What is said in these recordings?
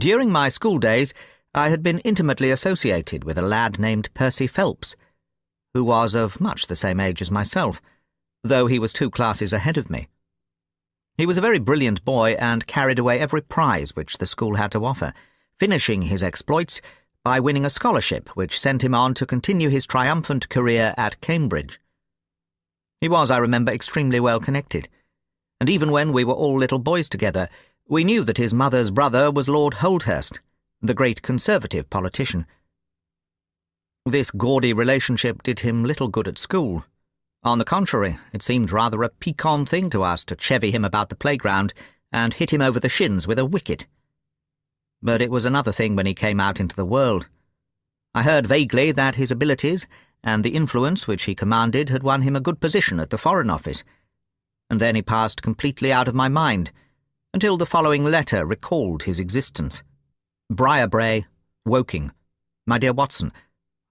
During my school days, I had been intimately associated with a lad named Percy Phelps, who was of much the same age as myself, though he was 2 classes ahead of me. He was a very brilliant boy and carried away every prize which the school had to offer, finishing his exploits by winning a scholarship which sent him on to continue his triumphant career at Cambridge. He was, I remember, extremely well connected, and even when we were all little boys together, we knew that his mother's brother was Lord Holdhurst, the great Conservative politician. This gaudy relationship did him little good at school. On the contrary, it seemed rather a piquant thing to us to chevy him about the playground and hit him over the shins with a wicket. But it was another thing when he came out into the world. I heard vaguely that his abilities and the influence which he commanded had won him a good position at the Foreign Office, and then he passed completely out of my mind, until the following letter recalled his existence. Briarbrae, Woking. My dear Watson,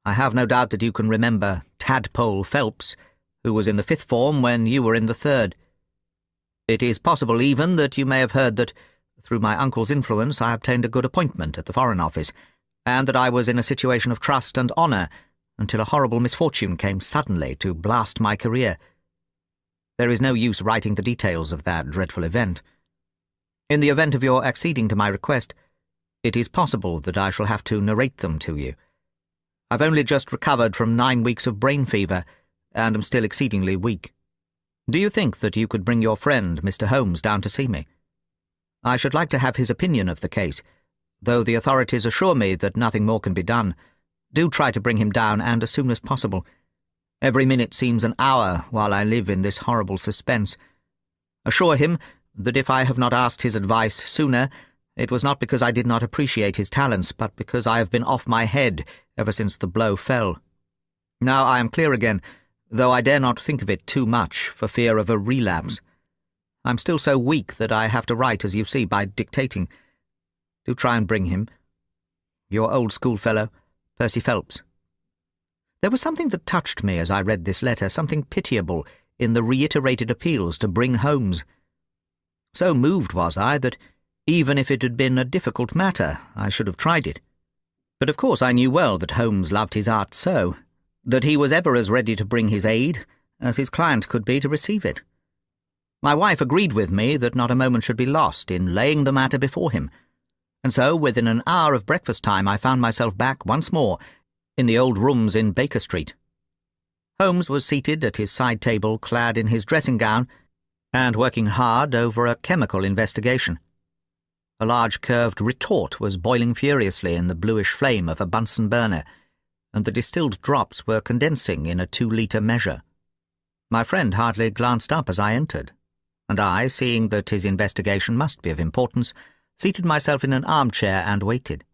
I have no doubt that you can remember Tadpole Phelps, who was in the 5th form when you were in the 3rd. It is possible even that you may have heard that, through my uncle's influence, I obtained a good appointment at the Foreign Office, and that I was in a situation of trust and honour until a horrible misfortune came suddenly to blast my career. There is no use writing the details of that dreadful event. In the event of your acceding to my request, it is possible that I shall have to narrate them to you. I've only just recovered from 9 weeks of brain fever, and am still exceedingly weak. Do you think that you could bring your friend, Mr. Holmes, down to see me? I should like to have his opinion of the case, though the authorities assure me that nothing more can be done. Do try to bring him down, and as soon as possible. Every minute seems an hour while I live in this horrible suspense. Assure him that if I have not asked his advice sooner, it was not because I did not appreciate his talents, but because I have been off my head ever since the blow fell. Now I am clear again, though I dare not think of it too much for fear of a relapse. I'm still so weak that I have to write, as you see, by dictating. Do try and bring him. Your old schoolfellow, Percy Phelps. There was something that touched me as I read this letter, something pitiable in the reiterated appeals to bring Holmes. So moved was I that, even if it had been a difficult matter, I should have tried it. But of course I knew well that Holmes loved his art so, that he was ever as ready to bring his aid as his client could be to receive it. My wife agreed with me that not a moment should be lost in laying the matter before him, and so within an hour of breakfast time I found myself back once more in the old rooms in Baker Street. Holmes was seated at his side table, clad in his dressing gown, and working hard over a chemical investigation. A large curved retort was boiling furiously in the bluish flame of a Bunsen burner, and the distilled drops were condensing in a 2-litre measure. My friend hardly glanced up as I entered, and I, seeing that his investigation must be of importance, seated myself in an armchair and waited.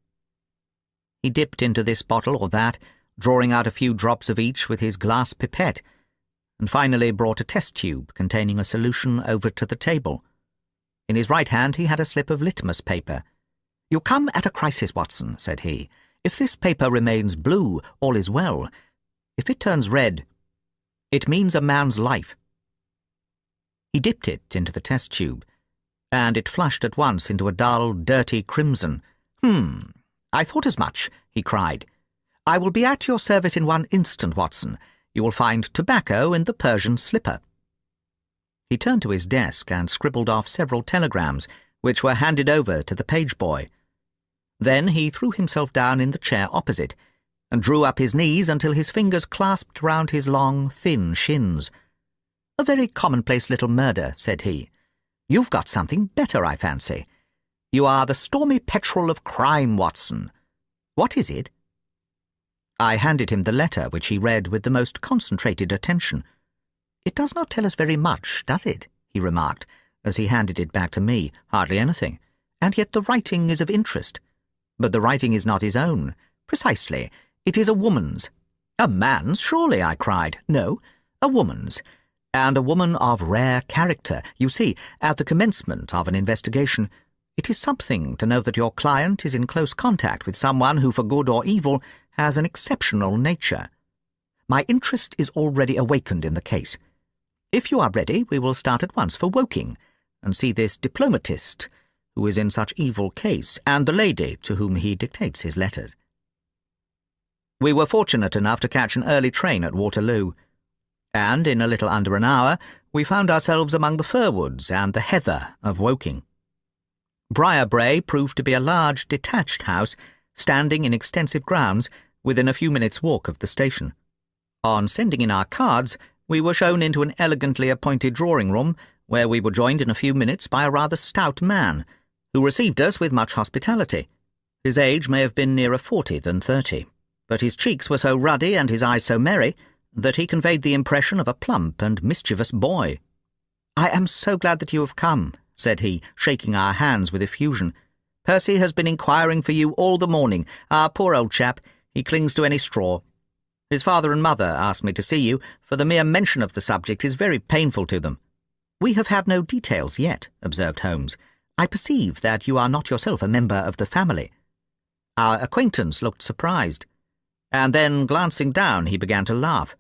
He dipped into this bottle or that, drawing out a few drops of each with his glass pipette, and finally brought a test tube containing a solution over to the table. In his right hand he had a slip of litmus paper. "You come at a crisis, Watson," said he. "If this paper remains blue, all is well. If it turns red, it means a man's life." He dipped it into the test tube, and it flushed at once into a dull, dirty crimson. I thought as much," he cried. "I will be at your service in one instant, Watson. You will find tobacco in the Persian slipper." He turned to his desk and scribbled off several telegrams, which were handed over to the page boy. Then he threw himself down in the chair opposite, and drew up his knees until his fingers clasped round his long, thin shins. "A very commonplace little murder," said he. "You've got something better, I fancy. You are the stormy petrel of crime, Watson. What is it?" I handed him the letter, which he read with the most concentrated attention. "It does not tell us very much, does it?" he remarked, as he handed it back to me. "Hardly anything. And yet the writing is of interest. But the writing is not his own. Precisely. It is a woman's." "A man's, surely," I cried. "No, a woman's. And a woman of rare character. You see, at the commencement of an investigation, it is something to know that your client is in close contact with someone who, for good or evil, has an exceptional nature. My interest is already awakened in the case. If you are ready, we will start at once for Woking, and see this diplomatist, who is in such evil case, and the lady to whom he dictates his letters. We were fortunate enough to catch an early train at Waterloo, and in a little under an hour we found ourselves among the fir-woods and the heather of Woking. Briarbrae proved to be a large, detached house, standing in extensive grounds within a few minutes' walk of the station. On sending in our cards, we were shown into an elegantly appointed drawing-room, where we were joined in a few minutes by a rather stout man, who received us with much hospitality. His age may have been nearer 40 than 30, but his cheeks were so ruddy and his eyes so merry that he conveyed the impression of a plump and mischievous boy. "I am so glad that you have come," said he, shaking our hands with effusion. "Percy has been inquiring for you all the morning. Our poor old chap, he clings to any straw. His father and mother asked me to see you, for the mere mention of the subject is very painful to them." "We have had no details yet," observed Holmes. "I perceive that you are not yourself a member of the family." Our acquaintance looked surprised, and then, glancing down, he began to laugh.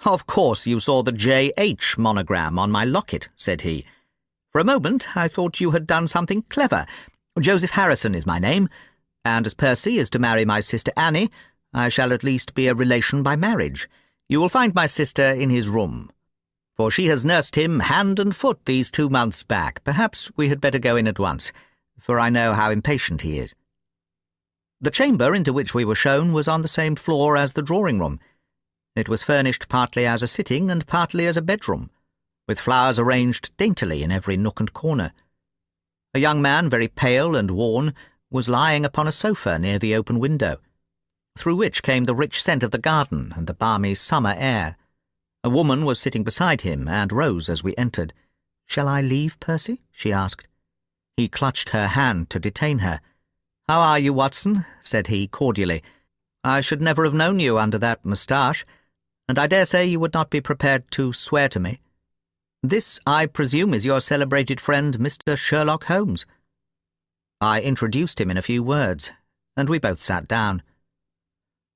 "Of course you saw the J.H. monogram on my locket," said he. "For a moment I thought you had done something clever. Joseph Harrison is my name, and as Percy is to marry my sister Annie, I shall at least be a relation by marriage. You will find my sister in his room, for she has nursed him hand and foot these 2 months back. Perhaps we had better go in at once, for I know how impatient he is." The chamber into which we were shown was on the same floor as the drawing-room. It was furnished partly as a sitting and partly as a bedroom, with flowers arranged daintily in every nook and corner. A young man, very pale and worn, was lying upon a sofa near the open window, through which came the rich scent of the garden and the balmy summer air. A woman was sitting beside him and rose as we entered. "Shall I leave, Percy?" she asked. He clutched her hand to detain her. "How are you, Watson?" said he cordially. "I should never have known you under that moustache, and I dare say you would not be prepared to swear to me. This, I presume, is your celebrated friend, Mr. Sherlock Holmes." I introduced him in a few words, and we both sat down.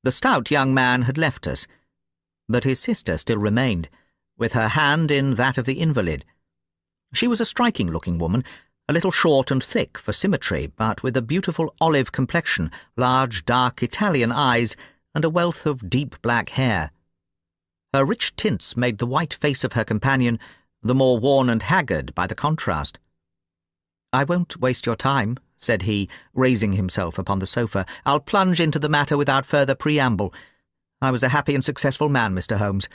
The stout young man had left us, but his sister still remained, with her hand in that of the invalid. She was a striking-looking woman, a little short and thick for symmetry, but with a beautiful olive complexion, large, dark Italian eyes, and a wealth of deep black hair. Her rich tints made the white face of her companion the more worn and haggard by the contrast. "I won't waste your time," said he, raising himself upon the sofa. "I'll plunge into the matter without further preamble. I was a happy and successful man, Mr. Holmes,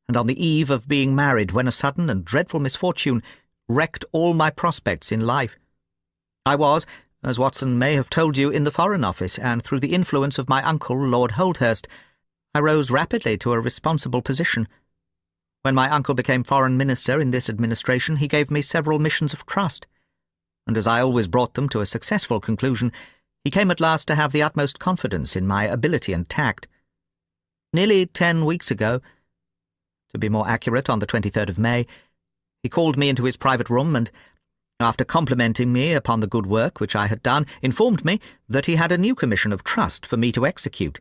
and on the eve of being married when a sudden and dreadful misfortune wrecked all my prospects in life. I was, as Watson may have told you, in the Foreign Office, and through the influence of my uncle, Lord Holdhurst, I rose rapidly to a responsible position. When my uncle became Foreign Minister in this administration, he gave me several missions of trust, and as I always brought them to a successful conclusion, he came at last to have the utmost confidence in my ability and tact. Nearly 10 weeks ago, to be more accurate, on the 23rd of May, he called me into his private room and, after complimenting me upon the good work which I had done, informed me that he had a new commission of trust for me to execute.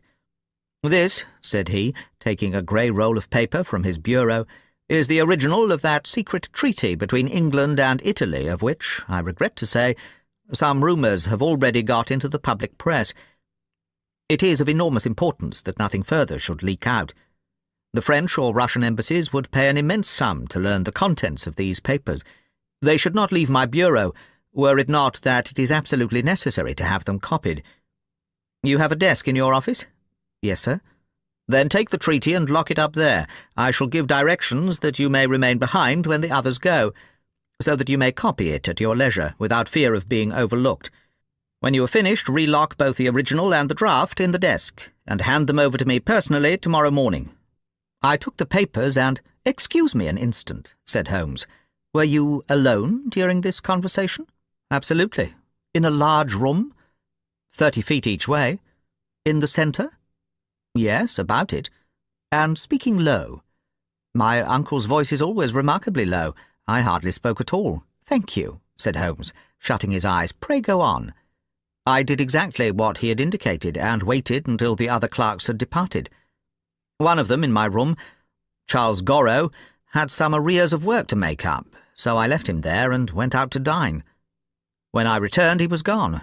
"This," said he, taking a grey roll of paper from his bureau, "is the original of that secret treaty between England and Italy, of which, I regret to say, some rumours have already got into the public press. It is of enormous importance that nothing further should leak out. The French or Russian embassies would pay an immense sum to learn the contents of these papers. They should not leave my bureau, were it not that it is absolutely necessary to have them copied. You have a desk in your office?" "Yes, sir." "Then take the treaty and lock it up there. I shall give directions that you may remain behind when the others go, so that you may copy it at your leisure without fear of being overlooked. When you have finished, relock both the original and the draft in the desk, and hand them over to me personally tomorrow morning." I took the papers and— "Excuse me an instant," said Holmes. "Were you alone during this conversation?" "Absolutely." "In a large room?" 30 feet each way." "In the centre?" "Yes, about it." "And speaking low?" "My uncle's voice is always remarkably low. I hardly spoke at all." "Thank you," said Holmes, shutting his eyes. "Pray go on." I did exactly what he had indicated, and waited until the other clerks had departed. One of them in my room, Charles Gorrow, had some arrears of work to make up, so I left him there and went out to dine. When I returned, he was gone.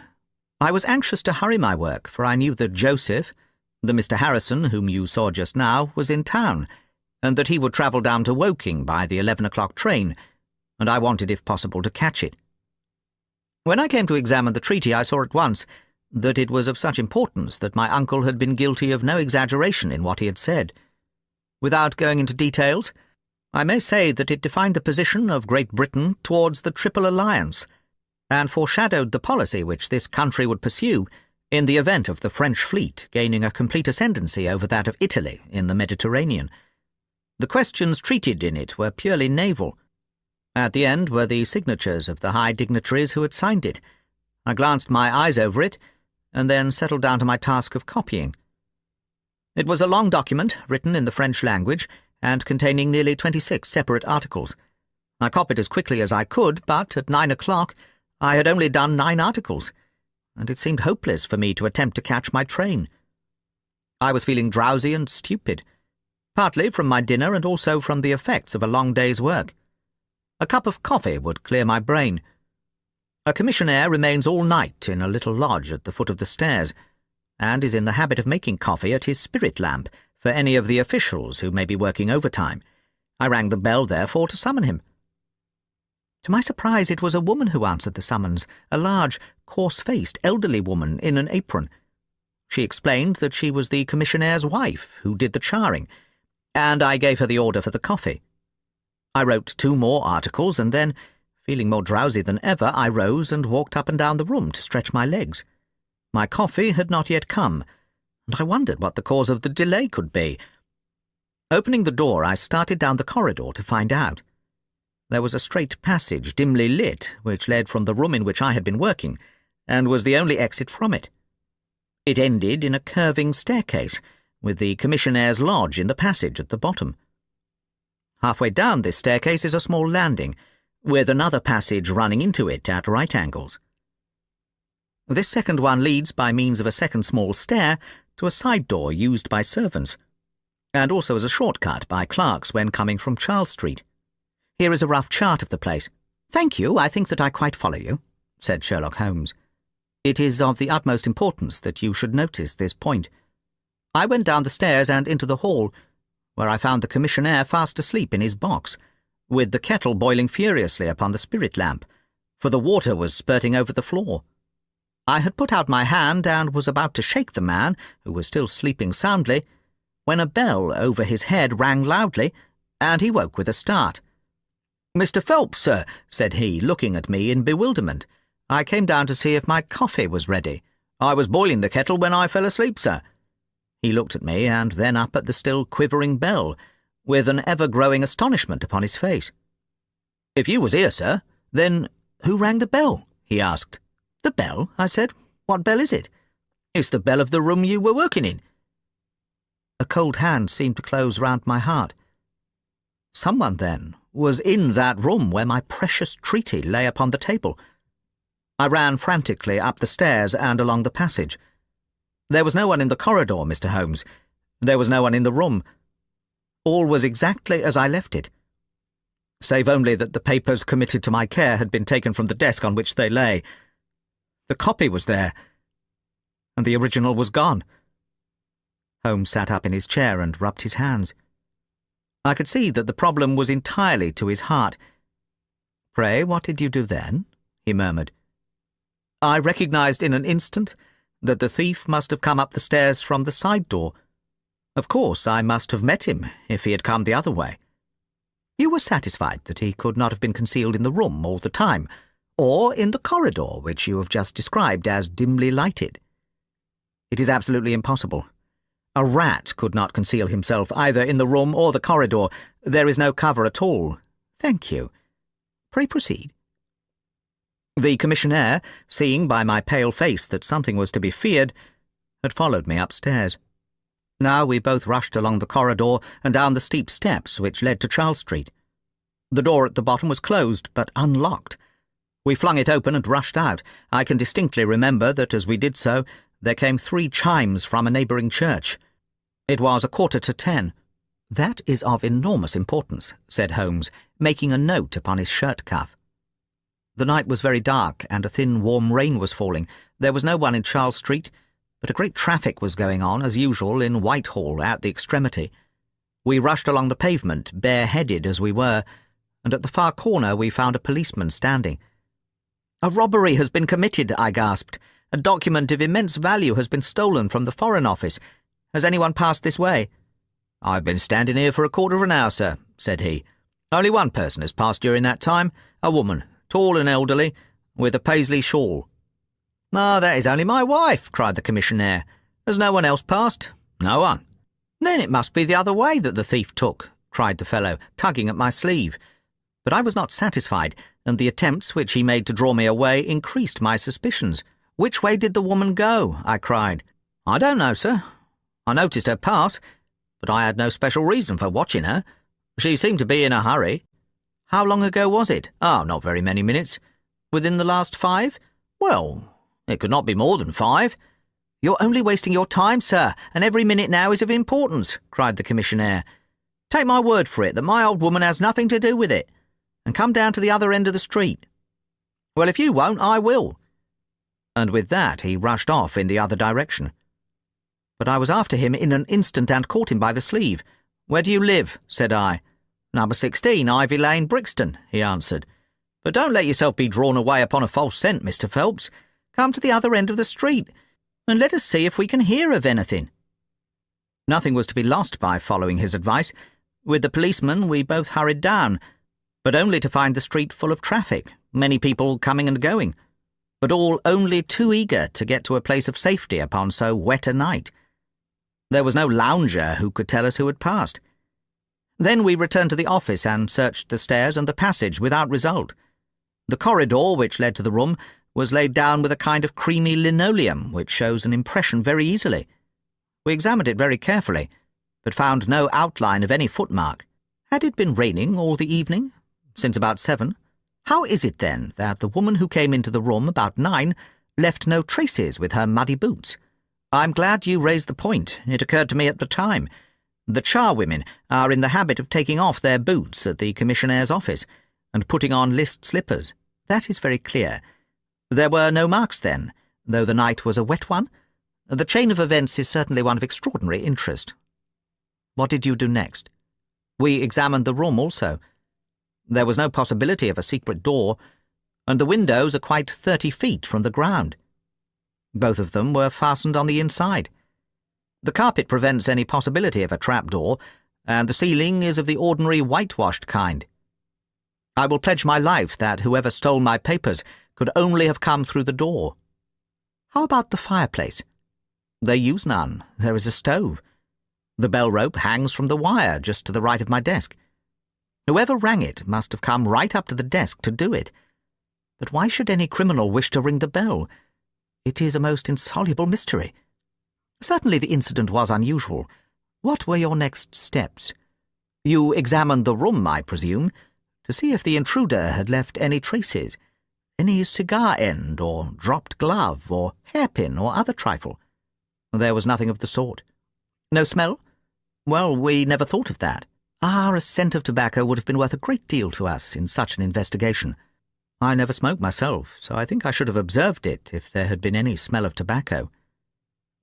I was anxious to hurry my work, for I knew that Joseph, the Mr. Harrison whom you saw just now, was in town, and that he would travel down to Woking by the 11 o'clock train, and I wanted, if possible, to catch it. When I came to examine the treaty, I saw at once that it was of such importance that my uncle had been guilty of no exaggeration in what he had said. Without going into details, I may say that it defined the position of Great Britain towards the Triple Alliance, and foreshadowed the policy which this country would pursue in the event of the French fleet gaining a complete ascendancy over that of Italy in the Mediterranean. The questions treated in it were purely naval. At the end were the signatures of the high dignitaries who had signed it. I glanced my eyes over it, and then settled down to my task of copying. It was a long document, written in the French language, and containing nearly 26 separate articles. I copied as quickly as I could, but at 9 o'clock I had only done 9 articles, and it seemed hopeless for me to attempt to catch my train. I was feeling drowsy and stupid, partly from my dinner and also from the effects of a long day's work. A cup of coffee would clear my brain. A commissionaire remains all night in a little lodge at the foot of the stairs, and is in the habit of making coffee at his spirit lamp for any of the officials who may be working overtime. I rang the bell, therefore, to summon him. To my surprise, it was a woman who answered the summons, a large, coarse-faced, elderly woman in an apron. She explained that she was the commissionnaire's wife who did the charring, and I gave her the order for the coffee. I wrote 2 more articles, and then, feeling more drowsy than ever, I rose and walked up and down the room to stretch my legs. My coffee had not yet come, and I wondered what the cause of the delay could be. Opening the door, I started down the corridor to find out. There was a straight passage, dimly lit, which led from the room in which I had been working, and was the only exit from it. It ended in a curving staircase, with the commissionnaire's lodge in the passage at the bottom. Halfway down this staircase is a small landing, with another passage running into it at right angles. This second one leads, by means of a second small stair, to a side door used by servants, and also as a shortcut by clerks when coming from Charles Street. Here is a rough chart of the place. "Thank you, I think that I quite follow you," said Sherlock Holmes. "It is of the utmost importance that you should notice this point." I went down the stairs and into the hall, where I found the commissionaire fast asleep in his box, with the kettle boiling furiously upon the spirit lamp, for the water was spurting over the floor. I had put out my hand and was about to shake the man, who was still sleeping soundly, when a bell over his head rang loudly, and he woke with a start. "Mr. Phelps, sir," said he, looking at me in bewilderment. "I came down to see if my coffee was ready. I was boiling the kettle when I fell asleep, sir." He looked at me and then up at the still quivering bell, with an ever-growing astonishment upon his face. "If you was here, sir, then who rang the bell?" he asked. "The bell?" I said. "What bell is it?" "It's the bell of the room you were working in." A cold hand seemed to close round my heart. Someone, then, was in that room where my precious treaty lay upon the table. I ran frantically up the stairs and along the passage. There was no one in the corridor, Mr. Holmes. There was no one in the room. All was exactly as I left it, save only that the papers committed to my care had been taken from the desk on which they lay. The copy was there, and the original was gone. Holmes sat up in his chair and rubbed his hands. I could see that the problem was entirely to his heart. "Pray, what did you do then?" he murmured. "I recognized in an instant that the thief must have come up the stairs from the side door. Of course, I must have met him if he had come the other way." "You were satisfied that he could not have been concealed in the room all the time, or in the corridor which you have just described as dimly lighted?" "It is absolutely impossible. A rat could not conceal himself either in the room or the corridor. There is no cover at all." "Thank you. Pray proceed." The commissionaire, seeing by my pale face that something was to be feared, had followed me upstairs. Now we both rushed along the corridor and down the steep steps which led to Charles Street. The door at the bottom was closed, but unlocked. We flung it open and rushed out. I can distinctly remember that as we did so, there came 3 chimes from a neighbouring church. It was 10:15. "That is of enormous importance," said Holmes, making a note upon his shirt cuff. The night was very dark, and a thin, warm rain was falling. There was no one in Charles Street, but a great traffic was going on, as usual, in Whitehall at the extremity. We rushed along the pavement, bareheaded as we were, and at the far corner we found a policeman standing. "A robbery has been committed," I gasped. "A document of immense value has been stolen from the Foreign Office. Has anyone passed this way?" "I've been standing here for a quarter of an hour, sir," said he. "Only one person has passed during that time, a woman, tall and elderly, with a Paisley shawl." "Ah, that is only my wife," cried the commissionaire. "Has no one else passed?" "No one." "Then it must be the other way that the thief took," cried the fellow, tugging at my sleeve. But I was not satisfied, and the attempts which he made to draw me away increased my suspicions. "Which way did the woman go?" I cried. "I don't know, sir. I noticed her pass, but I had no special reason for watching her. She seemed to be in a hurry." "How long ago was it?" "Oh, not very many minutes." "Within the last 5? "Well, it could not be more than 5. "You're only wasting your time, sir, and every minute now is of importance," cried the commissionaire. "Take my word for it that my old woman has nothing to do with it, and come down to the other end of the street." "Well, if you won't, I will." And with that he rushed off in the other direction. But I was after him in an instant and caught him by the sleeve. "Where do you live?" said I. "Number 16, Ivy Lane, Brixton," he answered. "But don't let yourself be drawn away upon a false scent, Mr. Phelps. Come to the other end of the street, and let us see if we can hear of anything." Nothing was to be lost by following his advice. With the policeman we both hurried down, but only to find the street full of traffic, many people coming and going, but all only too eager to get to a place of safety upon so wet a night. There was no lounger who could tell us who had passed. Then we returned to the office and searched the stairs and the passage without result. The corridor which led to the room was laid down with a kind of creamy linoleum which shows an impression very easily. We examined it very carefully, but found no outline of any footmark. Had it been raining all the evening? Since about 7? How is it, then, that the woman who came into the room about 9 left no traces with her muddy boots? I'm glad you raised the point. It occurred to me at the time. The charwomen are in the habit of taking off their boots at the commissionnaire's office and putting on list slippers. That is very clear. There were no marks then, though the night was a wet one. The chain of events is certainly one of extraordinary interest. What did you do next? We examined the room also. There was no possibility of a secret door, and the windows are quite 30 feet from the ground. Both of them were fastened on the inside. The carpet prevents any possibility of a trapdoor, and the ceiling is of the ordinary whitewashed kind. I will pledge my life that whoever stole my papers could only have come through the door. How about the fireplace? They use none. There is a stove. The bell rope hangs from the wire just to the right of my desk. Whoever rang it must have come right up to the desk to do it. But why should any criminal wish to ring the bell? It is a most insoluble mystery. Certainly the incident was unusual. What were your next steps? You examined the room, I presume, to see if the intruder had left any traces, any cigar end or dropped glove or hairpin or other trifle. There was nothing of the sort. No smell? Well, we never thought of that. A scent of tobacco would have been worth a great deal to us in such an investigation. I never smoked myself, so I think I should have observed it if there had been any smell of tobacco.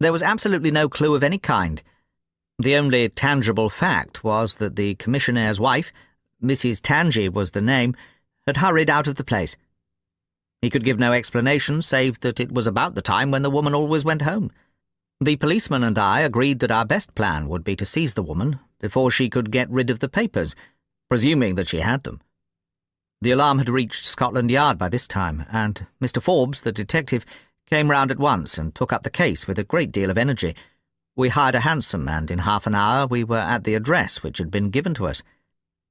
There was absolutely no clue of any kind. The only tangible fact was that the commissionnaire's wife, Mrs. Tangy was the name, had hurried out of the place. He could give no explanation save that it was about the time when the woman always went home. The policeman and I agreed that our best plan would be to seize the woman before she could get rid of the papers, presuming that she had them. The alarm had reached Scotland Yard by this time, and Mr. Forbes, the detective, came round at once and took up the case with a great deal of energy. We hired a hansom, and in half an hour we were at the address which had been given to us.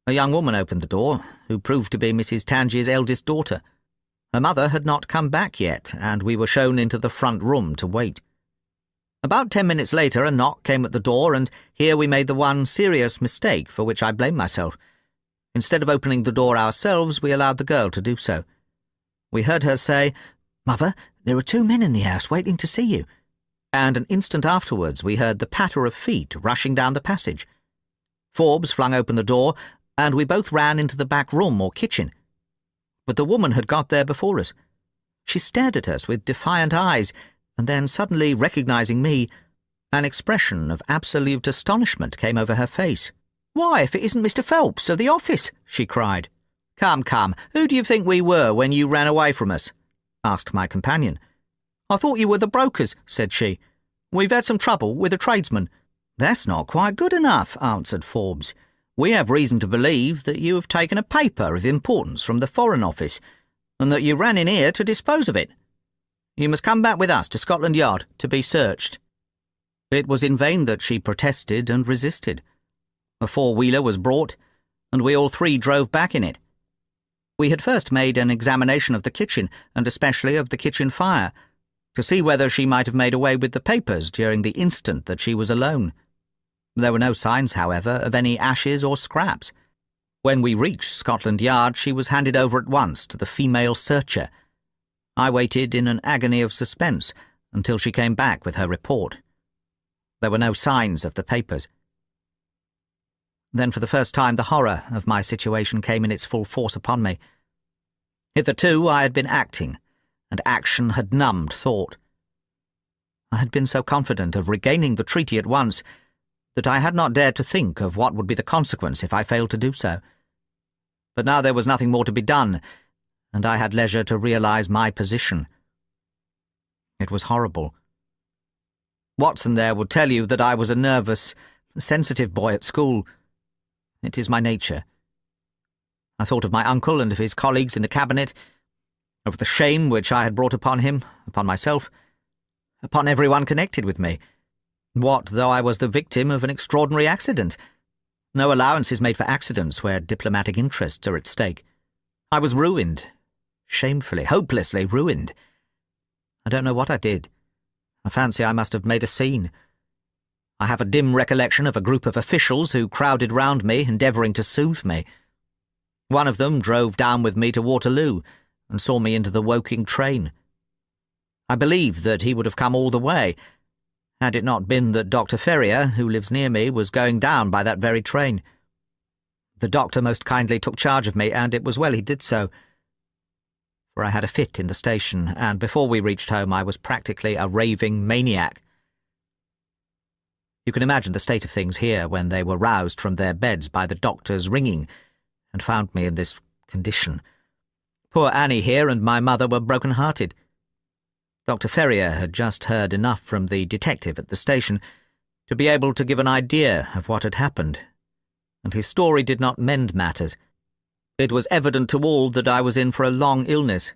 A young woman opened the door, who proved to be Mrs. Tangy's eldest daughter. Her mother had not come back yet, and we were shown into the front room to wait. About 10 minutes later a knock came at the door, and here we made the one serious mistake for which I blame myself. Instead of opening the door ourselves, we allowed the girl to do so. We heard her say, "Mother, there are 2 men in the house waiting to see you." And an instant afterwards we heard the patter of feet rushing down the passage. Forbes flung open the door, and we both ran into the back room or kitchen. But the woman had got there before us. She stared at us with defiant eyes, and then, suddenly recognizing me, an expression of absolute astonishment came over her face. "Why, if it isn't Mr. Phelps of the office!" she cried. "Come, come, who do you think we were when you ran away from us?" asked my companion. "I thought you were the brokers," said she. "We've had some trouble with a tradesman." "That's not quite good enough," answered Forbes. "We have reason to believe that you have taken a paper of importance from the Foreign Office, and that you ran in here to dispose of it. You must come back with us to Scotland Yard to be searched." It was in vain that she protested and resisted. A four-wheeler was brought, and we all three drove back in it. We had first made an examination of the kitchen, and especially of the kitchen fire, to see whether she might have made away with the papers during the instant that she was alone. There were no signs, however, of any ashes or scraps. When we reached Scotland Yard, she was handed over at once to the female searcher. I waited in an agony of suspense until she came back with her report. There were no signs of the papers. Then for the first time the horror of my situation came in its full force upon me. Hitherto I had been acting, and action had numbed thought. I had been so confident of regaining the treaty at once that I had not dared to think of what would be the consequence if I failed to do so. But now there was nothing more to be done, and I had leisure to realize my position. It was horrible. Watson there would tell you that I was a nervous, sensitive boy at school. It is my nature. I thought of my uncle and of his colleagues in the cabinet, of the shame which I had brought upon him, upon myself, upon everyone connected with me. What though I was the victim of an extraordinary accident? No allowance is made for accidents where diplomatic interests are at stake. I was ruined, shamefully, hopelessly ruined. I don't know what I did. I fancy I must have made a scene. I have a dim recollection of a group of officials who crowded round me, endeavouring to soothe me. One of them drove down with me to Waterloo and saw me into the Woking train. I believe that he would have come all the way, had it not been that Dr. Ferrier, who lives near me, was going down by that very train. The doctor most kindly took charge of me, and it was well he did so, for I had a fit in the station, and before we reached home I was practically a raving maniac. You can imagine the state of things here when they were roused from their beds by the doctor's ringing, and found me in this condition. Poor Annie here and my mother were broken-hearted. Dr. Ferrier had just heard enough from the detective at the station to be able to give an idea of what had happened, and his story did not mend matters. It was evident to all that I was in for a long illness.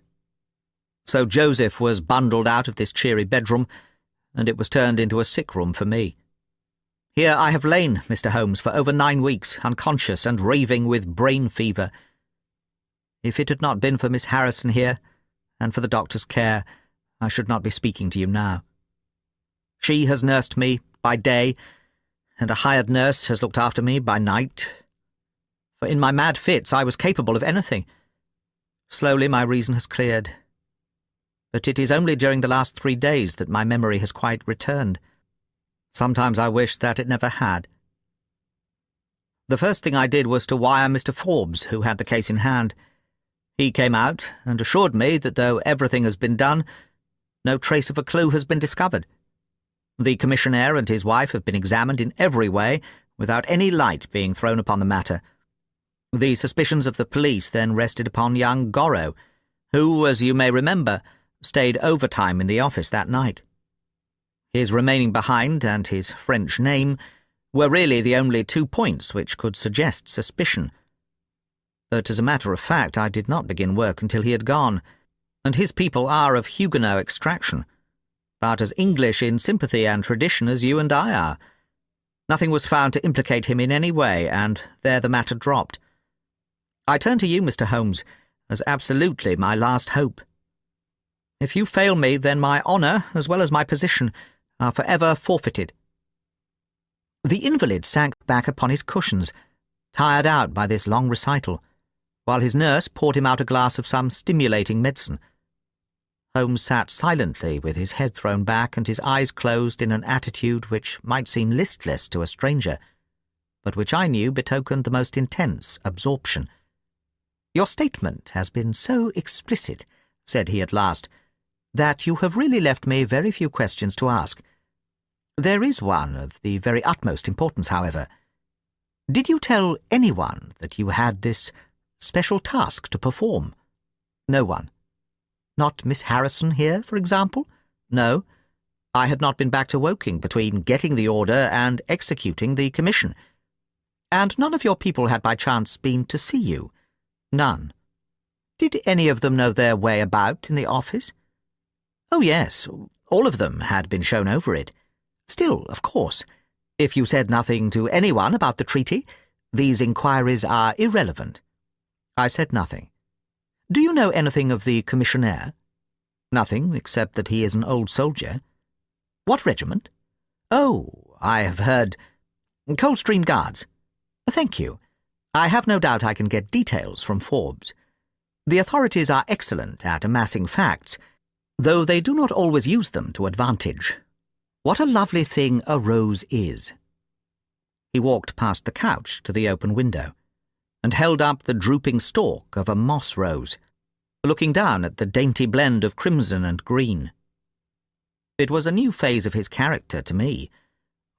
So Joseph was bundled out of this cheery bedroom, and it was turned into a sick room for me. Here I have lain, Mr. Holmes, for over 9 weeks, unconscious and raving with brain fever. If it had not been for Miss Harrison here, and for the doctor's care, I should not be speaking to you now. She has nursed me by day, and a hired nurse has looked after me by night. For in my mad fits I was capable of anything. Slowly my reason has cleared. But it is only during the last 3 days that my memory has quite returned. Sometimes I wish that it never had. The first thing I did was to wire Mr. Forbes, who had the case in hand. He came out and assured me that though everything has been done, no trace of a clue has been discovered. The commissionaire and his wife have been examined in every way, without any light being thrown upon the matter. The suspicions of the police then rested upon young Gorrow, who, as you may remember, stayed overtime in the office that night. His remaining behind and his French name were really the only 2 points which could suggest suspicion. But as a matter of fact, I did not begin work until he had gone, and his people are of Huguenot extraction, but as English in sympathy and tradition as you and I are. Nothing was found to implicate him in any way, and there the matter dropped. I turn to you, Mr. Holmes, as absolutely my last hope. If you fail me, then my honour, as well as my position, are forever forfeited." The invalid sank back upon his cushions, tired out by this long recital, while his nurse poured him out a glass of some stimulating medicine. Holmes sat silently with his head thrown back and his eyes closed in an attitude which might seem listless to a stranger, but which I knew betokened the most intense absorption. "Your statement has been so explicit," said he at last, "that you have really left me very few questions to ask. There is one of the very utmost importance, however. Did you tell anyone that you had this special task to perform?" "No one." "Not Miss Harrison here, for example?" "No. I had not been back to Woking between getting the order and executing the commission." "And none of your people had by chance been to see you?" "None." "Did any of them know their way about in the office?" "Oh, yes. All of them had been shown over it. Still, of course, if you said nothing to anyone about the treaty, these inquiries are irrelevant." "I said nothing." "Do you know anything of the commissionaire?" "Nothing, except that he is an old soldier." "What regiment?" "Oh, I have heard— Coldstream Guards." "Thank you. I have no doubt I can get details from Forbes. The authorities are excellent at amassing facts, though they do not always use them to advantage. What a lovely thing a rose is." He walked past the couch to the open window, and held up the drooping stalk of a moss rose, looking down at the dainty blend of crimson and green. It was a new phase of his character to me,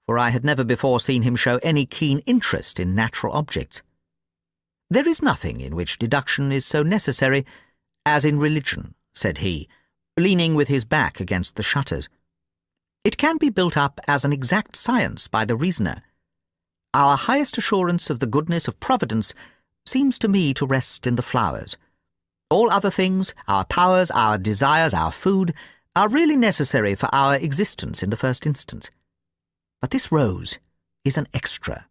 for I had never before seen him show any keen interest in natural objects. "There is nothing in which deduction is so necessary as in religion," said he, leaning with his back against the shutters. "It can be built up as an exact science by the reasoner. Our highest assurance of the goodness of Providence seems to me to rest in the flowers. All other things, our powers, our desires, our food, are really necessary for our existence in the first instance. But this rose is an extra.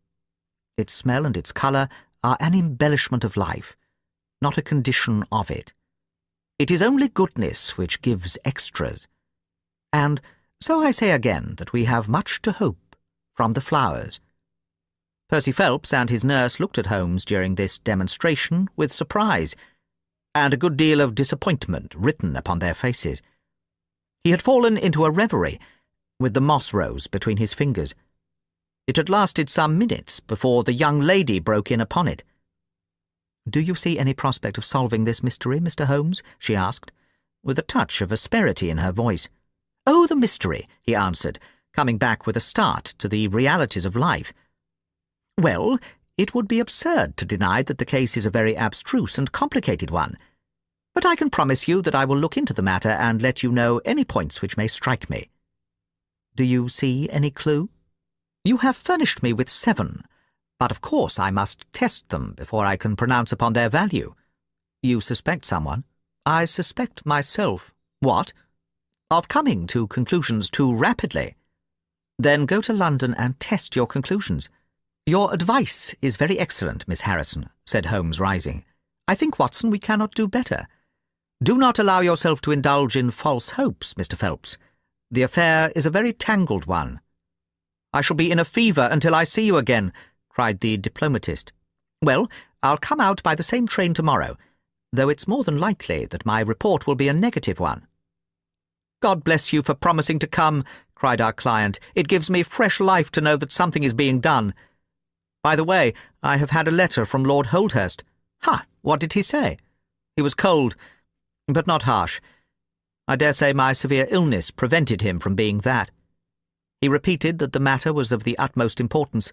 Its smell and its colour are an embellishment of life, not a condition of it. It is only goodness which gives extras. And so I say again that we have much to hope from the flowers." Percy Phelps and his nurse looked at Holmes during this demonstration with surprise, and a good deal of disappointment written upon their faces. He had fallen into a reverie, with the moss rose between his fingers. It had lasted some minutes before the young lady broke in upon it. "Do you see any prospect of solving this mystery, Mr. Holmes?" she asked, with a touch of asperity in her voice. "Oh, the mystery," he answered, coming back with a start to the realities of life. "Well, it would be absurd to deny that the case is a very abstruse and complicated one. But I can promise you that I will look into the matter and let you know any points which may strike me." "Do you see any clue?" "You have furnished me with 7, but of course I must test them before I can pronounce upon their value." "You suspect someone?" "I suspect myself." "What?" "Of coming to conclusions too rapidly." "Then go to London and test your conclusions." "Your advice is very excellent, Miss Harrison," said Holmes, rising. "I think, Watson, we cannot do better. Do not allow yourself to indulge in false hopes, Mr. Phelps. The affair is a very tangled one." "I shall be in a fever until I see you again," cried the diplomatist. "Well, I'll come out by the same train tomorrow, though it's more than likely that my report will be a negative one." "God bless you for promising to come," cried our client. "It gives me fresh life to know that something is being done. By the way, I have had a letter from Lord Holdhurst." "Ha! What did he say?" "He was cold, but not harsh. I dare say my severe illness prevented him from being that. He repeated that the matter was of the utmost importance,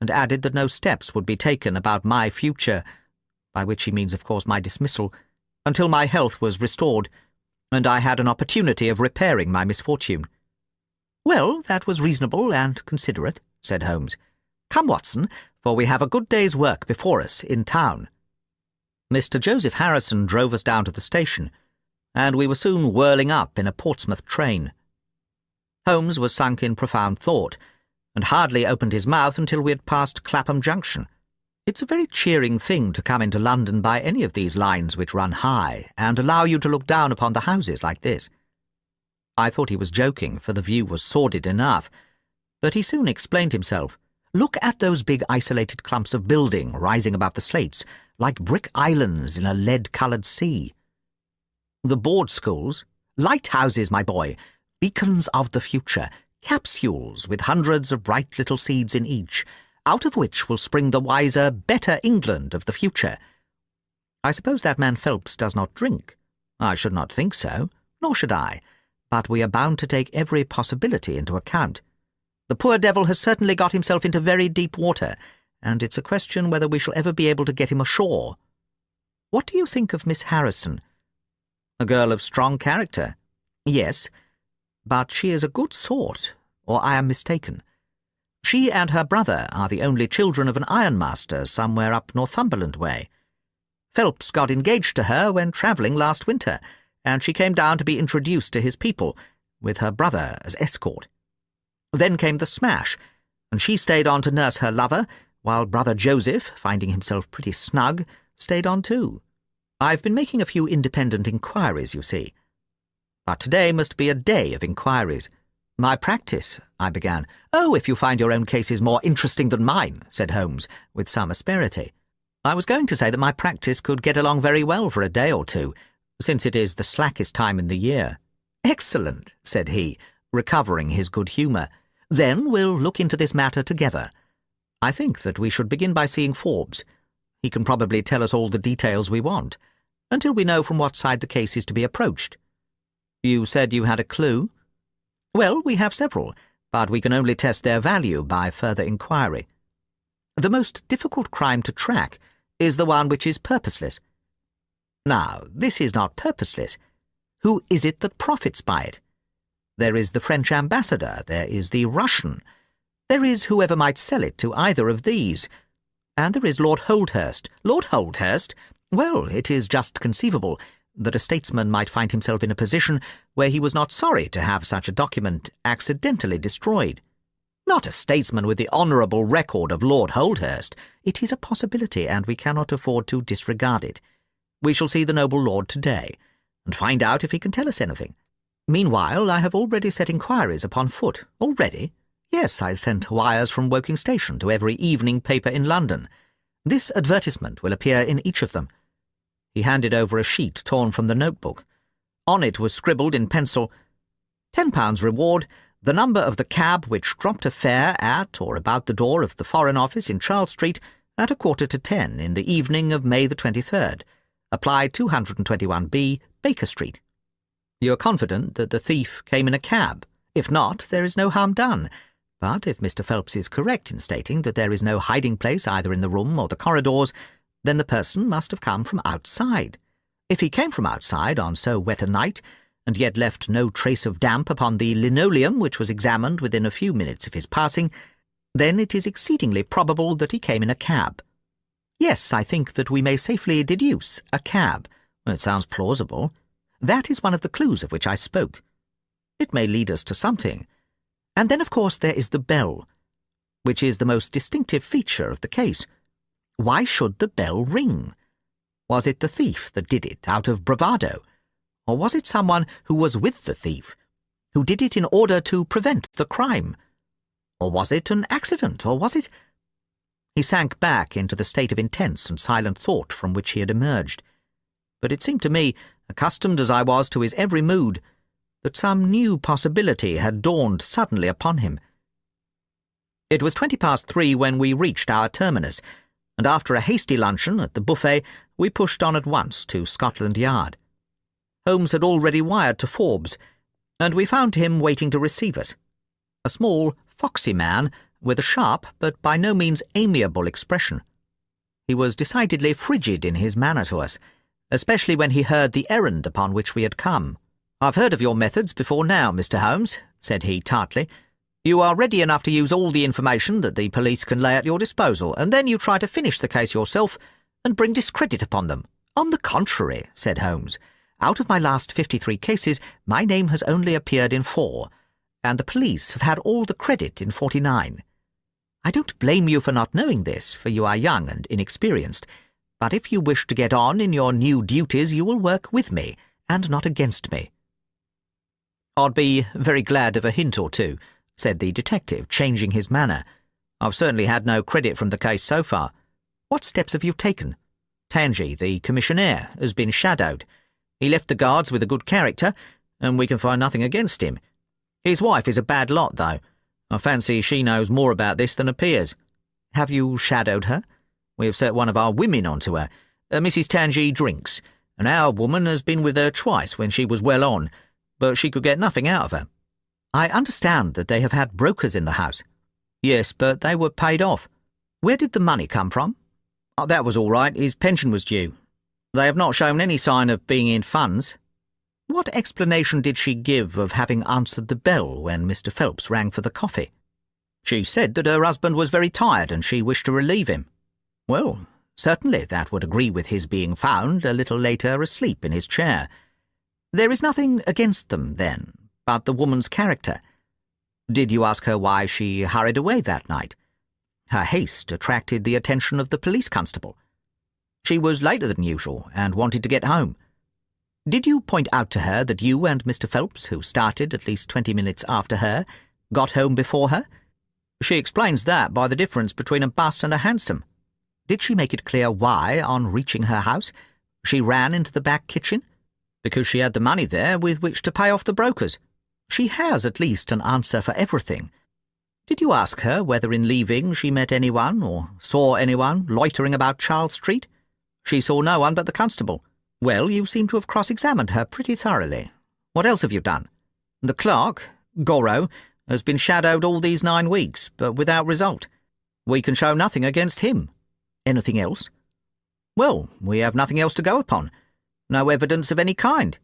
and added that no steps would be taken about my future, by which he means, of course, my dismissal, until my health was restored, and I had an opportunity of repairing my misfortune." "Well, that was reasonable and considerate," said Holmes. "Come, Watson, for we have a good day's work before us in town." Mr. Joseph Harrison drove us down to the station, and we were soon whirling up in a Portsmouth train. Holmes was sunk in profound thought, and hardly opened his mouth until we had passed Clapham Junction. It's a very cheering thing to come into London by any of these lines which run high and allow you to look down upon the houses like this. I thought he was joking, for the view was sordid enough, but he soon explained himself. "Look at those big isolated clumps of building rising above the slates, like brick islands in a lead-coloured sea. The board schools, lighthouses, my boy, beacons of the future, capsules with hundreds of bright little seeds in each, out of which will spring the wiser, better England of the future. I suppose that man Phelps does not drink. I should not think so, nor should I, but we are bound to take every possibility into account. The poor devil has certainly got himself into very deep water, and it's a question whether we shall ever be able to get him ashore. What do you think of Miss Harrison? A girl of strong character. Yes, but she is a good sort, or I am mistaken. She and her brother are the only children of an ironmaster somewhere up Northumberland way. Phelps got engaged to her when travelling last winter, and she came down to be introduced to his people, with her brother as escort. Then came the smash, and she stayed on to nurse her lover, while brother Joseph, finding himself pretty snug, stayed on too. I've been making a few independent inquiries, you see. But today must be a day of inquiries. My practice, I began. Oh, if you find your own cases more interesting than mine, said Holmes, with some asperity. I was going to say that my practice could get along very well for a day or two, since it is the slackest time in the year. Excellent, said he, recovering his good humour. Then we'll look into this matter together. I think that we should begin by seeing Forbes. He can probably tell us all the details we want, until we know from what side the case is to be approached. You said you had a clue? Well, we have several, but we can only test their value by further inquiry. The most difficult crime to track is the one which is purposeless. Now, this is not purposeless. Who is it that profits by it? There is the French ambassador, there is the Russian, there is whoever might sell it to either of these, and there is Lord Holdhurst. Lord Holdhurst? Well, it is just conceivable that a statesman might find himself in a position where he was not sorry to have such a document accidentally destroyed. Not a statesman with the honourable record of Lord Holdhurst. It is a possibility, and we cannot afford to disregard it. We shall see the noble lord today, and find out if he can tell us anything. Meanwhile, I have already set inquiries upon foot. Already? Yes, I sent wires from Woking Station to every evening paper in London. This advertisement will appear in each of them. He handed over a sheet torn from the notebook. On it was scribbled in pencil, £10 reward, the number of the cab which dropped a fare at or about the door of the Foreign Office in Charles Street at 9:45 in the evening of May the 23rd. Apply 221B, Baker Street. You are confident that the thief came in a cab? If not, there is no harm done. But if Mr. Phelps is correct in stating that there is no hiding place either in the room or the corridors, then the person must have come from outside. If he came from outside on so wet a night, and yet left no trace of damp upon the linoleum which was examined within a few minutes of his passing, then it is exceedingly probable that he came in a cab. Yes, I think that we may safely deduce a cab. It sounds plausible. That is one of the clues of which I spoke. It may lead us to something. And then, of course, there is the bell, which is the most distinctive feature of the case. Why should the bell ring? Was it the thief that did it out of bravado? Or was it someone who was with the thief, who did it in order to prevent the crime? Or was it an accident, or was it— He sank back into the state of intense and silent thought from which he had emerged. But it seemed to me, accustomed as I was to his every mood, that some new possibility had dawned suddenly upon him. It was 3:20 when we reached our terminus, and after a hasty luncheon at the buffet, we pushed on at once to Scotland Yard. Holmes had already wired to Forbes, and we found him waiting to receive us. A small, foxy man, with a sharp but by no means amiable expression. He was decidedly frigid in his manner to us, especially when he heard the errand upon which we had come. "I've heard of your methods before now, Mr. Holmes," said he tartly. "You are ready enough to use all the information that the police can lay at your disposal, and then you try to finish the case yourself and bring discredit upon them." "On the contrary," said Holmes, "out of my last 53 cases, my name has only appeared in 4, and the police have had all the credit in 49. I don't blame you for not knowing this, for you are young and inexperienced, but if you wish to get on in your new duties, you will work with me, and not against me." "I'd be very glad of a hint or two," said the detective, changing his manner. "I've certainly had no credit from the case so far. What steps have you taken? Tangi, the commissionaire, has been shadowed. He left the guards with a good character, and we can find nothing against him. His wife is a bad lot, though. I fancy she knows more about this than appears." "Have you shadowed her?" "We have set one of our women onto her, Mrs. Tangi drinks, and our woman has been with her twice when she was well on, but she could get nothing out of her. I understand that they have had brokers in the house. Yes, but they were paid off. Where did the money come from? Oh, that was all right. His pension was due. They have not shown any sign of being in funds. What explanation did she give of having answered the bell when Mr. Phelps rang for the coffee? She said that her husband was very tired and she wished to relieve him. Well, certainly that would agree with his being found a little later asleep in his chair. There is nothing against them, then, but the woman's character. Did you ask her why she hurried away that night? Her haste attracted the attention of the police constable. She was later than usual and wanted to get home. Did you point out to her that you and Mr. Phelps, who started at least 20 minutes after her, got home before her? She explains that by the difference between a bus and a hansom. Did she make it clear why, on reaching her house, she ran into the back kitchen? Because she had the money there with which to pay off the brokers. She has at least an answer for everything. Did you ask her whether in leaving she met anyone or saw anyone loitering about Charles Street? She saw no one but the constable. Well, you seem to have cross-examined her pretty thoroughly. What else have you done? The clerk, Goro, has been shadowed all these 9 weeks, but without result. We can show nothing against him. Anything else? Well, we have nothing else to go upon. No evidence of any kind.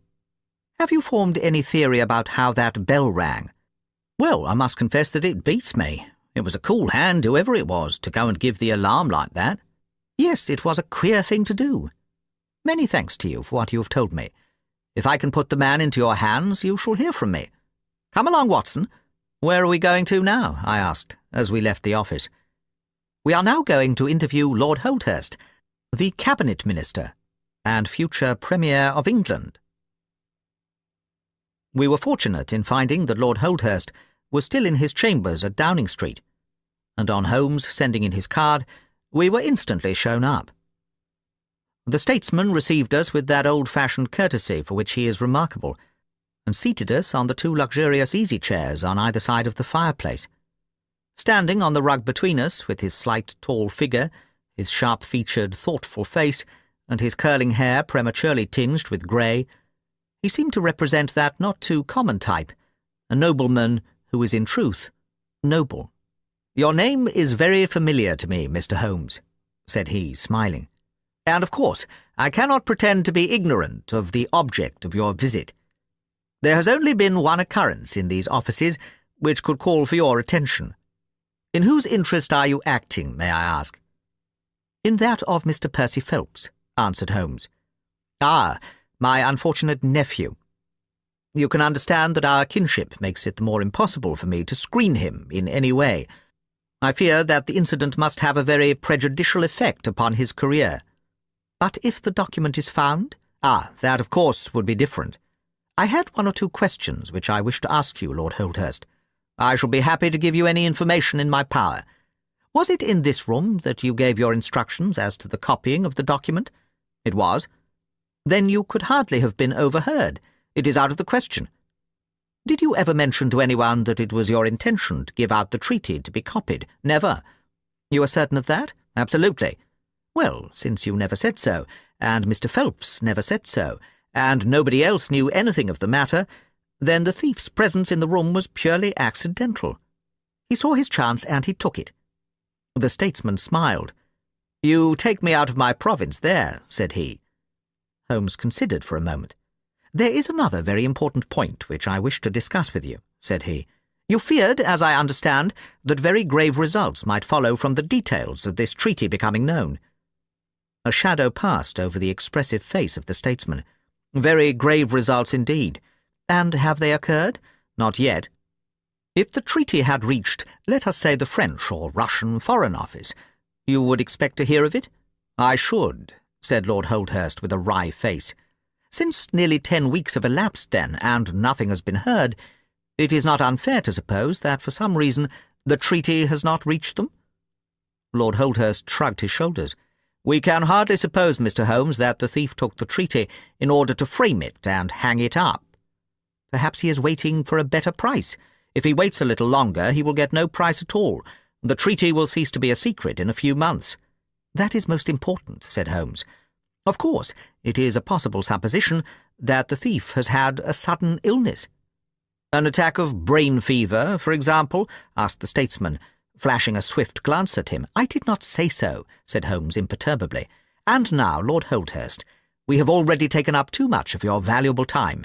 Have you formed any theory about how that bell rang? Well, I must confess that it beats me. It was a cool hand, whoever it was, to go and give the alarm like that. Yes, it was a queer thing to do. Many thanks to you for what you have told me. If I can put the man into your hands, you shall hear from me. Come along, Watson. Where are we going to now? I asked, as we left the office. We are now going to interview Lord Holdhurst, the Cabinet Minister, and future Premier of England. We were fortunate in finding that Lord Holdhurst was still in his chambers at Downing Street, and on Holmes sending in his card, we were instantly shown up. The statesman received us with that old-fashioned courtesy for which he is remarkable, and seated us on the 2 luxurious easy-chairs on either side of the fireplace. Standing on the rug between us, with his slight, tall figure, his sharp-featured, thoughtful face, and his curling hair prematurely tinged with grey, he seemed to represent that not too common type, a nobleman who is in truth noble. "Your name is very familiar to me, Mr. Holmes," said he, smiling, "and of course I cannot pretend to be ignorant of the object of your visit. There has only been one occurrence in these offices which could call for your attention. In whose interest are you acting, may I ask?" "In that of Mr. Percy Phelps," answered Holmes. "Ah, my unfortunate nephew. You can understand that our kinship makes it the more impossible for me to screen him in any way. I fear that the incident must have a very prejudicial effect upon his career. But if the document is found? That of course would be different. I had 1 or 2 questions which I wish to ask you, Lord Holdhurst. I shall be happy to give you any information in my power. Was it in this room that you gave your instructions as to the copying of the document?" "It was." "Then you could hardly have been overheard. It is out of the question. Did you ever mention to anyone that it was your intention to give out the treaty to be copied?" "Never." "You are certain of that?" "Absolutely." "Well, since you never said so, and Mr. Phelps never said so, and nobody else knew anything of the matter, then the thief's presence in the room was purely accidental. He saw his chance and he took it." The statesman smiled. "You take me out of my province there," said he. Holmes considered for a moment. "There is another very important point which I wish to discuss with you," said he. "You feared, as I understand, that very grave results might follow from the details of this treaty becoming known." A shadow passed over the expressive face of the statesman. "Very grave results indeed. And have they occurred?" "Not yet." "If the treaty had reached, let us say, the French or Russian Foreign Office, you would expect to hear of it?" "I should," said Lord Holdhurst with a wry face. "Since nearly 10 weeks have elapsed, then, and nothing has been heard, it is not unfair to suppose that for some reason the treaty has not reached them?" Lord Holdhurst shrugged his shoulders. "We can hardly suppose, Mr. Holmes, that the thief took the treaty in order to frame it and hang it up. Perhaps he is waiting for a better price. If he waits a little longer, he will get no price at all. The treaty will cease to be a secret in a few months." "That is most important," said Holmes. Of course, it is a possible supposition that the thief has had a sudden illness. An attack of brain fever, for example?" asked the statesman, flashing a swift glance at him. "I did not say so," said Holmes imperturbably. "And now, Lord Holdhurst, we have already taken up too much of your valuable time,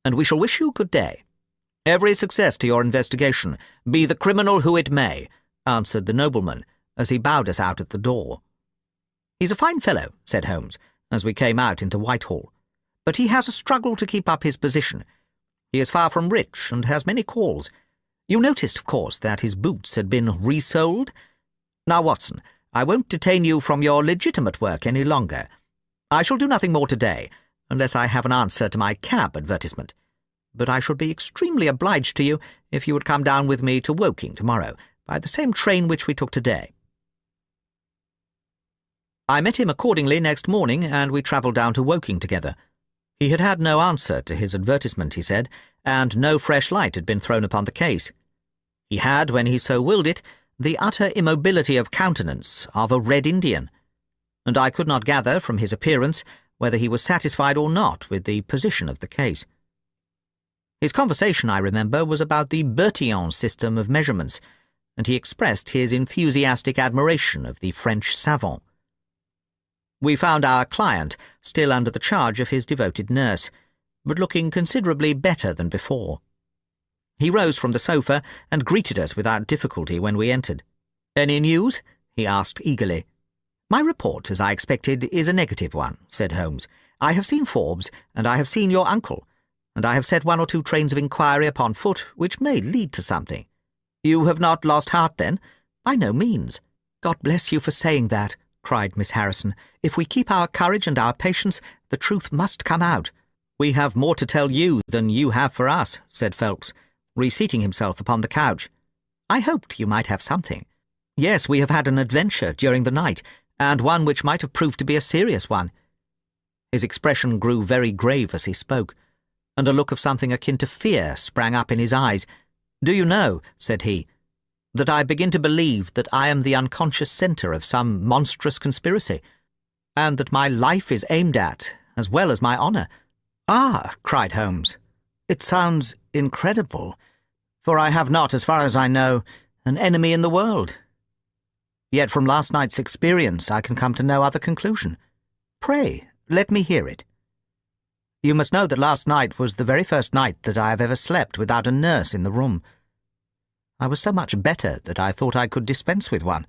and we shall wish you good day." "Every success to your investigation, be the criminal who it may," answered the nobleman, as he bowed us out at the door. "He's a fine fellow," said Holmes, as we came out into Whitehall, "but he has a struggle to keep up his position. He is far from rich, and has many calls. You noticed, of course, that his boots had been resoled? Now, Watson, I won't detain you from your legitimate work any longer. I shall do nothing more today, unless I have an answer to my cab advertisement. But I should be extremely obliged to you if you would come down with me to Woking tomorrow, by the same train which we took today." I met him accordingly next morning, and we travelled down to Woking together. He had had no answer to his advertisement, he said, and no fresh light had been thrown upon the case. He had, when he so willed it, the utter immobility of countenance of a Red Indian, and I could not gather from his appearance whether he was satisfied or not with the position of the case. His conversation, I remember, was about the Bertillon system of measurements, and he expressed his enthusiastic admiration of the French savant. We found our client still under the charge of his devoted nurse, but looking considerably better than before. He rose from the sofa and greeted us without difficulty when we entered. "Any news?" he asked eagerly. "My report, as I expected, is a negative one," said Holmes. "I have seen Forbes, and I have seen your uncle, and I have set one or two trains of inquiry upon foot which may lead to something." "You have not lost heart, then?" "By no means." "God bless you for saying that," cried Miss Harrison. "If we keep our courage and our patience, the truth must come out." "We have more to tell you than you have for us," said Phelps, reseating himself upon the couch. "I hoped you might have something." "Yes, we have had an adventure during the night, and one which might have proved to be a serious one." His expression grew very grave as he spoke, and a look of something akin to fear sprang up in his eyes. "Do you know," said he, "that I begin to believe that I am the unconscious centre of some monstrous conspiracy, and that my life is aimed at, as well as my honour." "Ah," cried Holmes, "it sounds incredible, for I have not, as far as I know, an enemy in the world. Yet from last night's experience I can come to no other conclusion. Pray, let me hear it." "You must know that last night was the very first night that I have ever slept without a nurse in the room. I was so much better that I thought I could dispense with one.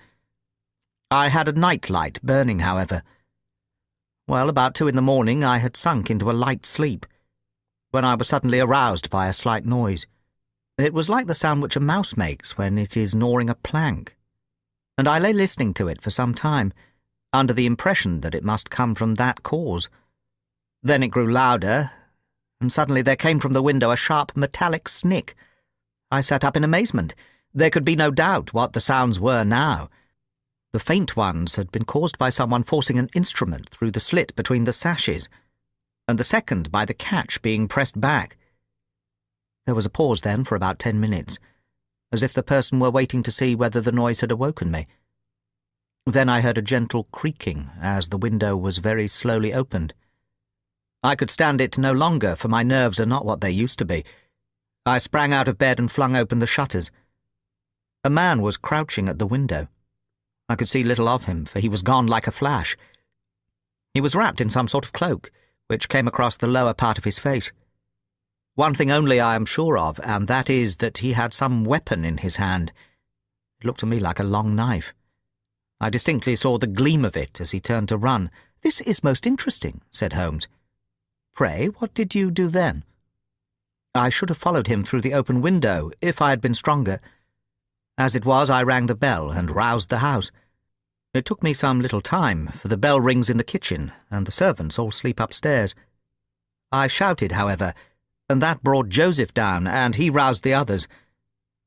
I had a night light burning, however. Well, about 2 in the morning I had sunk into a light sleep, when I was suddenly aroused by a slight noise. It was like the sound which a mouse makes when it is gnawing a plank, and I lay listening to it for some time, under the impression that it must come from that cause. Then it grew louder, and suddenly there came from the window a sharp metallic snick. I sat up in amazement. There could be no doubt what the sounds were now. The faint ones had been caused by someone forcing an instrument through the slit between the sashes, and the second by the catch being pressed back. There was a pause then for about 10 minutes, as if the person were waiting to see whether the noise had awoken me. Then I heard a gentle creaking as the window was very slowly opened. I could stand it no longer, for my nerves are not what they used to be. I sprang out of bed and flung open the shutters. A man was crouching at the window. I could see little of him, for he was gone like a flash. He was wrapped in some sort of cloak, which came across the lower part of his face. One thing only I am sure of, and that is that he had some weapon in his hand. It looked to me like a long knife. I distinctly saw the gleam of it as he turned to run. "This is most interesting," said Holmes. "Pray, what did you do then?" "I should have followed him through the open window, if I had been stronger. As it was, I rang the bell and roused the house. It took me some little time, for the bell rings in the kitchen, and the servants all sleep upstairs. I shouted, however, and that brought Joseph down, and he roused the others.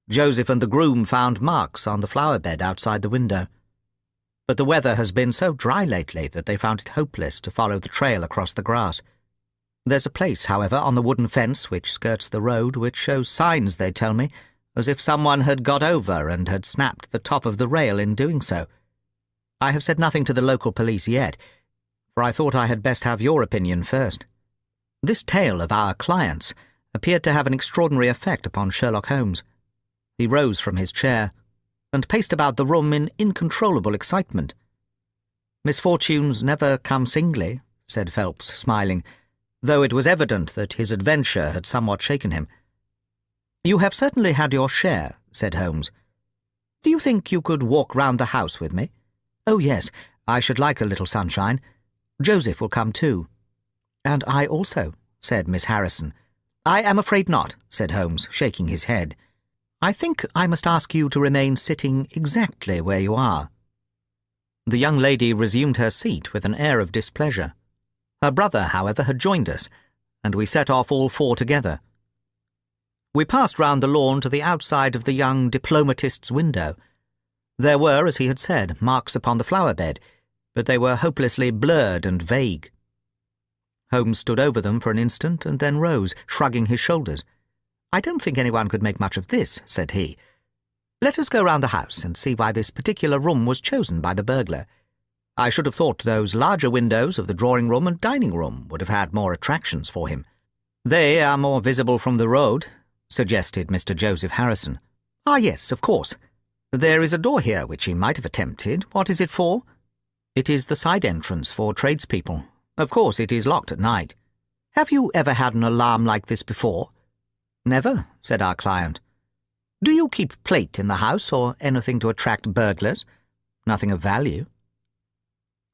Joseph and the groom found marks on the flower bed outside the window. But the weather has been so dry lately that they found it hopeless to follow the trail across the grass. There's a place, however, on the wooden fence which skirts the road which shows signs, they tell me, as if someone had got over and had snapped the top of the rail in doing so. I have said nothing to the local police yet, for I thought I had best have your opinion first. This tale of our client's appeared to have an extraordinary effect upon Sherlock Holmes. He rose from his chair and paced about the room in incontrollable excitement. "Misfortunes never come singly," said Phelps, smiling, though it was evident that his adventure had somewhat shaken him. "You have certainly had your share," said Holmes. "Do you think you could walk round the house with me?" "Oh, yes, I should like a little sunshine. Joseph will come too." "And I also," said Miss Harrison. "I am afraid not," said Holmes, shaking his head. "I think I must ask you to remain sitting exactly where you are." The young lady resumed her seat with an air of displeasure. Her brother, however, had joined us, and we set off all four together. We passed round the lawn to the outside of the young diplomatist's window. There were, as he had said, marks upon the flower bed, but they were hopelessly blurred and vague. Holmes stood over them for an instant and then rose, shrugging his shoulders. "I don't think anyone could make much of this," said he. "Let us go round the house and see why this particular room was chosen by the burglar. I should have thought those larger windows of the drawing-room and dining-room would have had more attractions for him." "They are more visible from the road," suggested Mr. Joseph Harrison. "Ah, yes, of course. There is a door here which he might have attempted. What is it for?" "It is the side entrance for tradespeople. Of course, it is locked at night." "Have you ever had an alarm like this before?" "Never," said our client. "Do you keep plate in the house or anything to attract burglars?" "Nothing of value."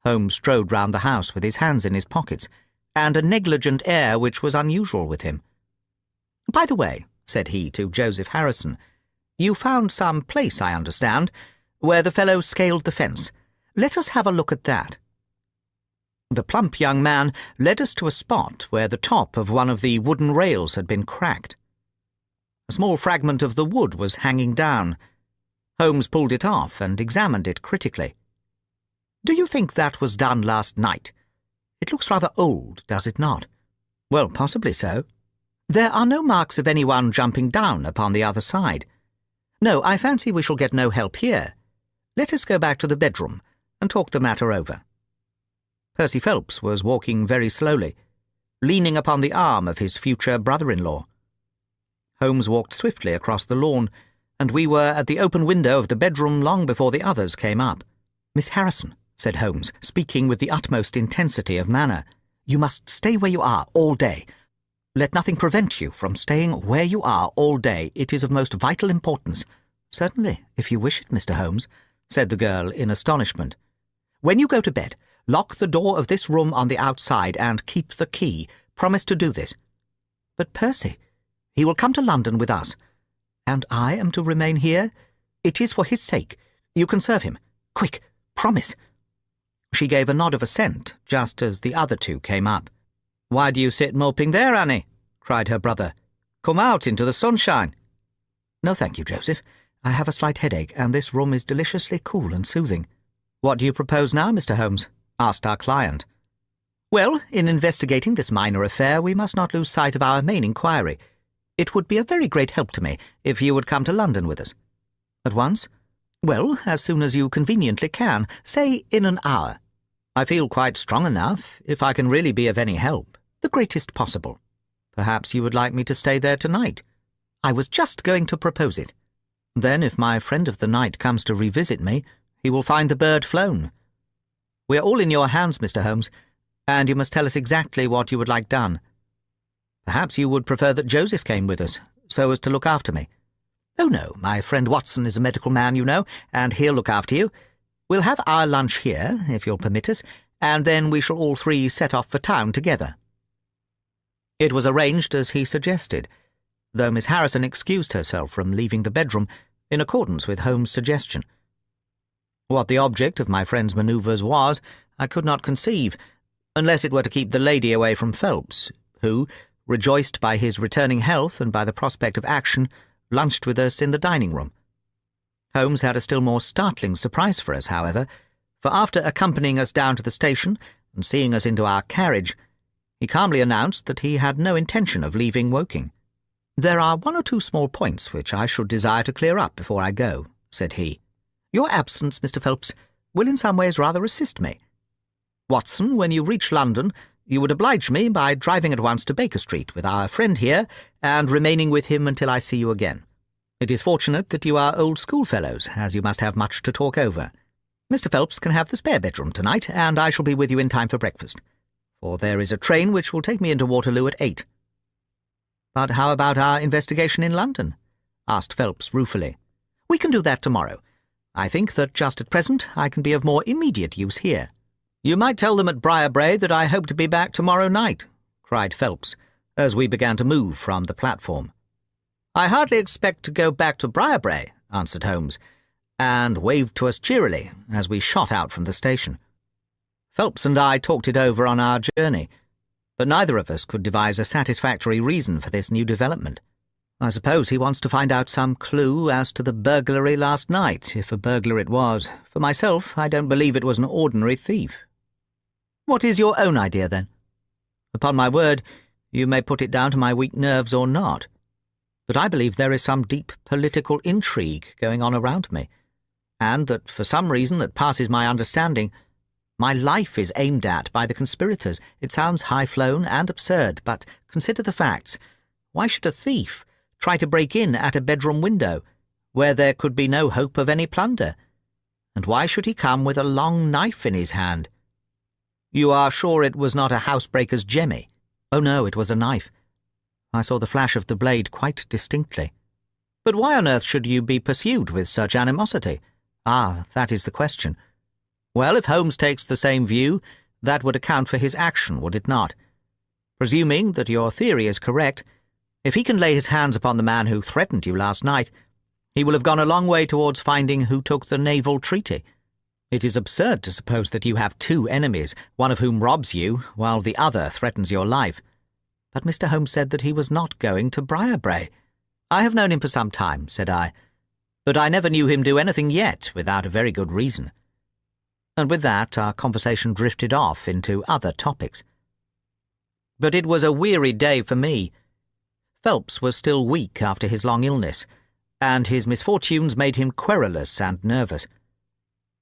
Holmes strode round the house with his hands in his pockets, and a negligent air which was unusual with him. "By the way," said he to Joseph Harrison, "you found some place, I understand, where the fellow scaled the fence. Let us have a look at that." The plump young man led us to a spot where the top of one of the wooden rails had been cracked. A small fragment of the wood was hanging down. Holmes pulled it off and examined it critically. "Do you think that was done last night? It looks rather old, does it not?" "Well, possibly so." "There are no marks of anyone jumping down upon the other side." "No, I fancy we shall get no help here. Let us go back to the bedroom and talk the matter over." Percy Phelps was walking very slowly, leaning upon the arm of his future brother-in-law. Holmes walked swiftly across the lawn, and we were at the open window of the bedroom long before the others came up. "Miss Harrison," said Holmes, speaking with the utmost intensity of manner, "you must stay where you are all day. Let nothing prevent you from staying where you are all day. It is of most vital importance." "Certainly, if you wish it, Mr. Holmes," said the girl in astonishment. "When you go to bed, lock the door of this room on the outside and keep the key. Promise to do this." "But Percy, he will come to London with us." "And I am to remain here?" "It is for his sake. You can serve him. Quick, promise." She gave a nod of assent just as the other two came up. "Why do you sit moping there, Annie?" cried her brother. "Come out into the sunshine." "No, thank you, Joseph. I have a slight headache, and this room is deliciously cool and soothing." "What do you propose now, Mr. Holmes?" asked our client. "Well, in investigating this minor affair, we must not lose sight of our main inquiry. It would be a very great help to me if you would come to London with us." "At once?" "Well, as soon as you conveniently can, say in an hour." "I feel quite strong enough, if I can really be of any help." "The greatest possible." "Perhaps you would like me to stay there tonight?" "I was just going to propose it." "Then if my friend of the night comes to revisit me, he will find the bird flown. We are all in your hands, Mr. Holmes, and you must tell us exactly what you would like done. Perhaps you would prefer that Joseph came with us, so as to look after me." "Oh, no, my friend Watson is a medical man, you know, and he'll look after you. We'll have our lunch here, if you'll permit us, and then we shall all three set off for town together." It was arranged as he suggested, though Miss Harrison excused herself from leaving the bedroom in accordance with Holmes' suggestion. What the object of my friend's manoeuvres was, I could not conceive, unless it were to keep the lady away from Phelps, who, rejoiced by his returning health and by the prospect of action, lunched with us in the dining-room. Holmes had a still more startling surprise for us, however, for after accompanying us down to the station and seeing us into our carriage, he calmly announced that he had no intention of leaving Woking. "There are one or two small points which I should desire to clear up before I go," said he. "Your absence, Mr. Phelps, will in some ways rather assist me." Watson, when you reach London, you would oblige me by driving at once to Baker Street with our friend here, and remaining with him until I see you again. It is fortunate that you are old schoolfellows, as you must have much to talk over. Mr. Phelps can have the spare bedroom tonight, and I shall be with you in time for breakfast, for there is a train which will take me into Waterloo at 8. But how about our investigation in London? Asked Phelps ruefully. We can do that tomorrow. I think that just at present I can be of more immediate use here. You might tell them at Briarbrae that I hope to be back tomorrow night, cried Phelps, as we began to move from the platform. I hardly expect to go back to Briarbrae, answered Holmes, and waved to us cheerily as we shot out from the station. Phelps and I talked it over on our journey, but neither of us could devise a satisfactory reason for this new development. I suppose he wants to find out some clue as to the burglary last night, if a burglar it was. For myself, I don't believe it was an ordinary thief. What is your own idea, then? Upon my word, you may put it down to my weak nerves or not, but I believe there is some deep political intrigue going on around me, and that for some reason that passes my understanding, my life is aimed at by the conspirators. It sounds high-flown and absurd, but consider the facts. Why should a thief try to break in at a bedroom window, where there could be no hope of any plunder? And why should he come with a long knife in his hand? You are sure it was not a housebreaker's jemmy? Oh no, it was a knife. I saw the flash of the blade quite distinctly. But why on earth should you be pursued with such animosity? Ah, that is the question. Well, if Holmes takes the same view, that would account for his action, would it not? Presuming that your theory is correct, if he can lay his hands upon the man who threatened you last night, he will have gone a long way towards finding who took the Naval Treaty. It is absurd to suppose that you have two enemies, one of whom robs you, while the other threatens your life. But Mr. Holmes said that he was not going to Briarbrae. I have known him for some time, said I, but I never knew him do anything yet without a very good reason. And with that our conversation drifted off into other topics. But it was a weary day for me. Phelps was still weak after his long illness, and his misfortunes made him querulous and nervous.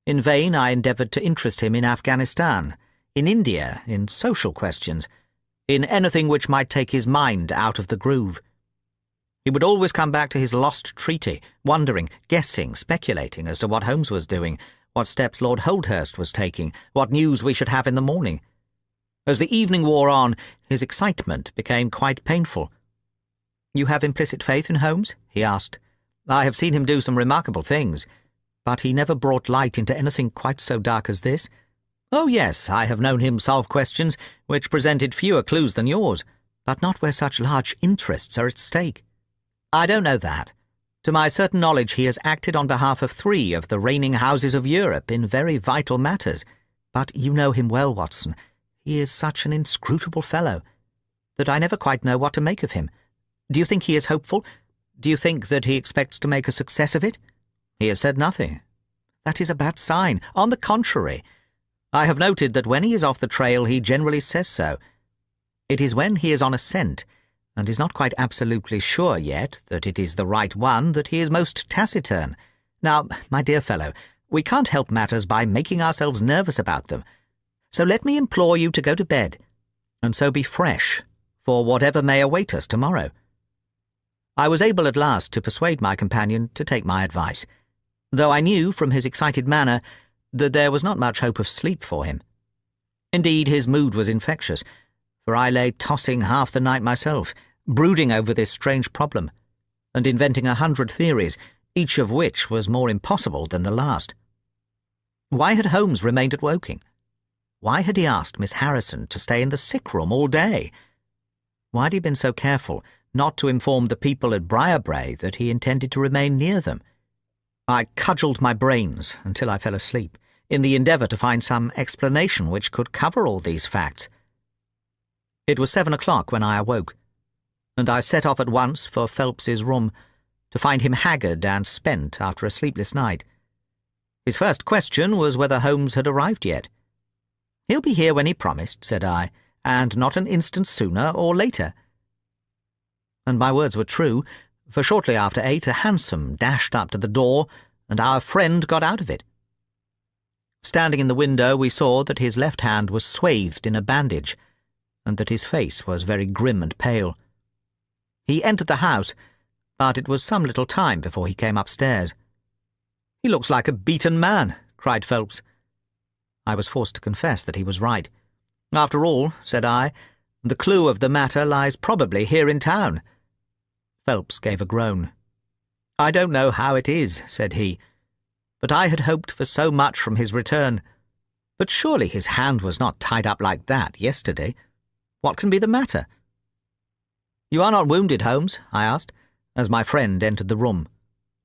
In vain I endeavoured to interest him in Afghanistan, in India, in social questions, in anything which might take his mind out of the groove. He would always come back to his lost treaty, wondering, guessing, speculating as to what Holmes was doing, what steps Lord Holdhurst was taking, what news we should have in the morning. As the evening wore on, his excitement became quite painful. You have implicit faith in Holmes? He asked. I have seen him do some remarkable things, but he never brought light into anything quite so dark as this. Oh, yes, I have known him solve questions which presented fewer clues than yours, but not where such large interests are at stake. I don't know that. To my certain knowledge, he has acted on behalf of 3 of the reigning houses of Europe in very vital matters. But you know him well, Watson. He is such an inscrutable fellow that I never quite know what to make of him. Do you think he is hopeful? Do you think that he expects to make a success of it? He has said nothing. That is a bad sign. On the contrary, I have noted that when he is off the trail he generally says so. It is when he is on a scent, and is not quite absolutely sure yet that it is the right one, that he is most taciturn. Now, my dear fellow, we can't help matters by making ourselves nervous about them. So let me implore you to go to bed, and so be fresh for whatever may await us tomorrow. I was able at last to persuade my companion to take my advice, though I knew from his excited manner that there was not much hope of sleep for him. Indeed, his mood was infectious, for I lay tossing half the night myself, brooding over this strange problem, and inventing 100 theories, each of which was more impossible than the last. Why had Holmes remained at Woking? Why had he asked Miss Harrison to stay in the sick room all day? Why had he been so careful not to inform the people at Briarbrae that he intended to remain near them? I cudgelled my brains until I fell asleep, in the endeavour to find some explanation which could cover all these facts. It was 7 o'clock when I awoke, and I set off at once for Phelps's room, to find him haggard and spent after a sleepless night. His first question was whether Holmes had arrived yet. "He'll be here when he promised," said I, "and not an instant sooner or later." And my words were true, for shortly after 8 a hansom dashed up to the door, and our friend got out of it. Standing in the window, we saw that his left hand was swathed in a bandage, and that his face was very grim and pale. He entered the house, but it was some little time before he came upstairs. "He looks like a beaten man," cried Phelps. I was forced to confess that he was right. "After all," said I, "the clue of the matter lies probably here in town." Phelps gave a groan. "I don't know how it is," said he, "but I had hoped for so much from his return. But surely his hand was not tied up like that yesterday. What can be the matter?" "You are not wounded, Holmes?" I asked, as my friend entered the room.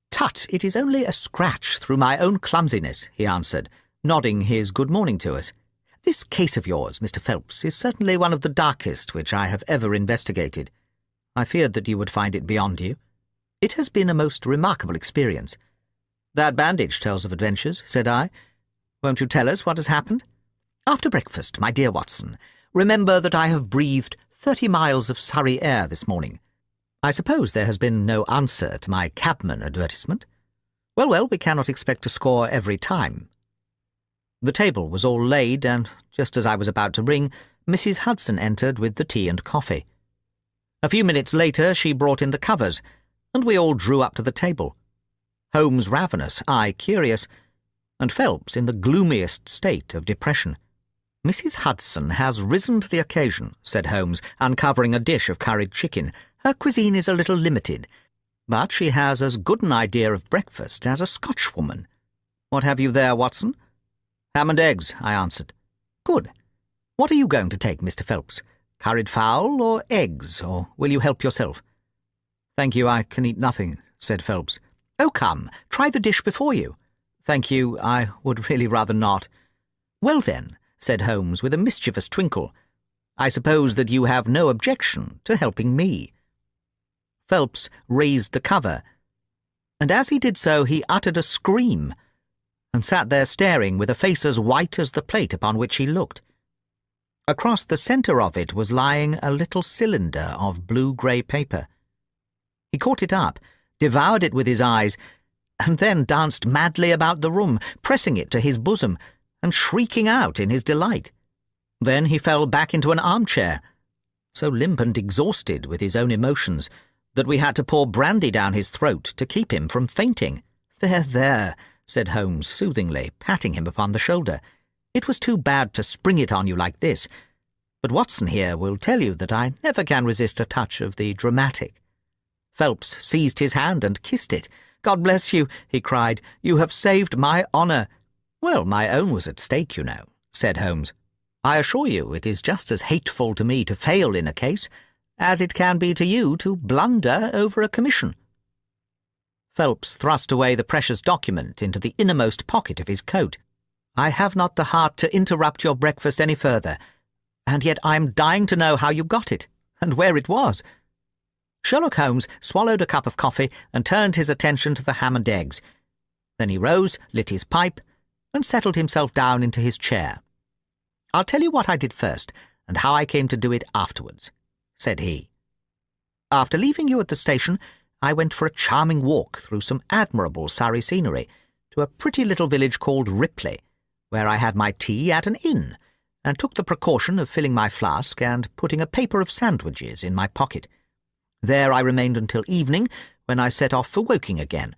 "Tut, it is only a scratch through my own clumsiness," he answered, nodding his good morning to us. "This case of yours, Mr. Phelps, is certainly one of the darkest which I have ever investigated. I feared that you would find it beyond you. It has been a most remarkable experience." "That bandage tells of adventures," said I. "Won't you tell us what has happened?" "After breakfast, my dear Watson, remember that I have breathed 30 miles of Surrey air this morning. I suppose there has been no answer to my cabman advertisement. Well, we cannot expect to score every time." The table was all laid, and just as I was about to ring, Mrs. Hudson entered with the tea and coffee. A few minutes later she brought in the covers, and we all drew up to the table. Holmes ravenous, I curious, and Phelps in the gloomiest state of depression. "Mrs. Hudson has risen to the occasion," said Holmes, uncovering a dish of curried chicken. "Her cuisine is a little limited, but she has as good an idea of breakfast as a Scotchwoman. What have you there, Watson?" "Ham and eggs," I answered. "Good. What are you going to take, Mr. Phelps? Curried fowl or eggs, or will you help yourself?" "Thank you, I can eat nothing," said Phelps. "Oh, come, try the dish before you." "Thank you, I would really rather not." "Well then," said Holmes with a mischievous twinkle, "I suppose that you have no objection to helping me." Phelps raised the cover, and as he did so he uttered a scream, and sat there staring with a face as white as the plate upon which he looked. Across the centre of it was lying a little cylinder of blue-grey paper. He caught it up, devoured it with his eyes, and then danced madly about the room, pressing it to his bosom, and shrieking out in his delight. Then he fell back into an armchair, so limp and exhausted with his own emotions that we had to pour brandy down his throat to keep him from fainting. There," said Holmes soothingly, patting him upon the shoulder. "It was too bad to spring it on you like this, but Watson here will tell you that I never can resist a touch of the dramatic." Phelps seized his hand and kissed it. "God bless you," he cried. "You have saved my honour." "Well, my own was at stake, you know," said Holmes. "I assure you it is just as hateful to me to fail in a case as it can be to you to blunder over a commission." Phelps thrust away the precious document into the innermost pocket of his coat. "I have not the heart to interrupt your breakfast any further, and yet I am dying to know how you got it, and where it was." Sherlock Holmes swallowed a cup of coffee and turned his attention to the ham and eggs. Then he rose, lit his pipe, and settled himself down into his chair. "I'll tell you what I did first, and how I came to do it afterwards," said he. "After leaving you at the station, I went for a charming walk through some admirable Surrey scenery to a pretty little village called Ripley, where I had my tea at an inn, and took the precaution of filling my flask and putting a paper of sandwiches in my pocket. There I remained until evening, when I set off for Woking again,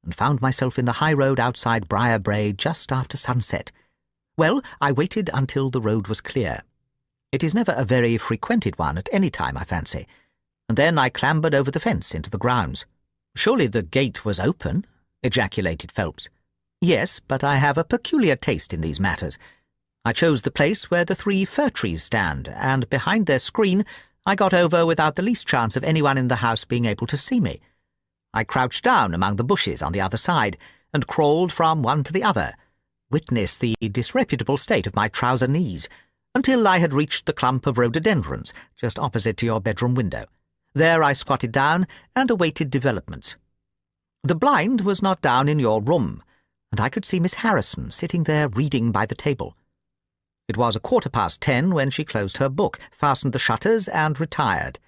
and found myself in the high road outside Briarbrae just after sunset. Well, I waited until the road was clear. It is never a very frequented one at any time, I fancy, and then I clambered over the fence into the grounds." "Surely the gate was open?" ejaculated Phelps. "Yes, but I have a peculiar taste in these matters. I chose the place where the 3 fir trees stand, and behind their screen I got over without the least chance of anyone in the house being able to see me. I crouched down among the bushes on the other side, and crawled from one to the other, witness the disreputable state of my trouser knees, until I had reached the clump of rhododendrons just opposite to your bedroom window. There I squatted down and awaited developments. The blind was not down in your room, and I could see Miss Harrison sitting there reading by the table. It was 10:15 when she closed her book, fastened the shutters, and retired.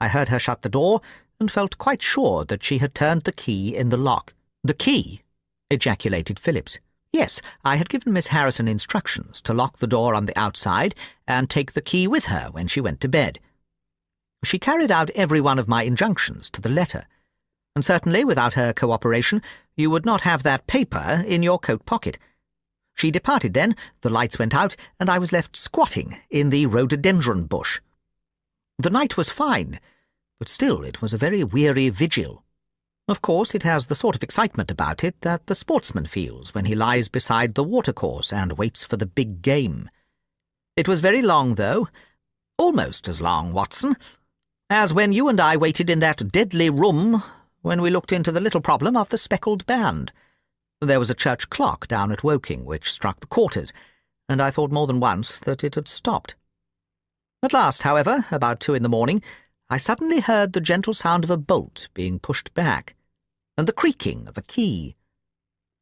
I heard her shut the door, and felt quite sure that she had turned the key in the lock." "The key?" ejaculated Phillips. Yes, I had given Miss Harrison instructions to lock the door on the outside and take the key with her when she went to bed. She carried out every one of my injunctions to the letter, and certainly without her cooperation you would not have that paper in your coat pocket. She departed then, the lights went out, and I was left squatting in the rhododendron bush. The night was fine, but still it was a very weary vigil. Of course, it has the sort of excitement about it that the sportsman feels when he lies beside the watercourse and waits for the big game. It was very long, though, almost as long, Watson, as when you and I waited in that deadly room when we looked into the little problem of the speckled band. There was a church clock down at Woking which struck the quarters, and I thought more than once that it had stopped. At last, however, about 2 in the morning, I suddenly heard the gentle sound of a bolt being pushed back, and the creaking of a key.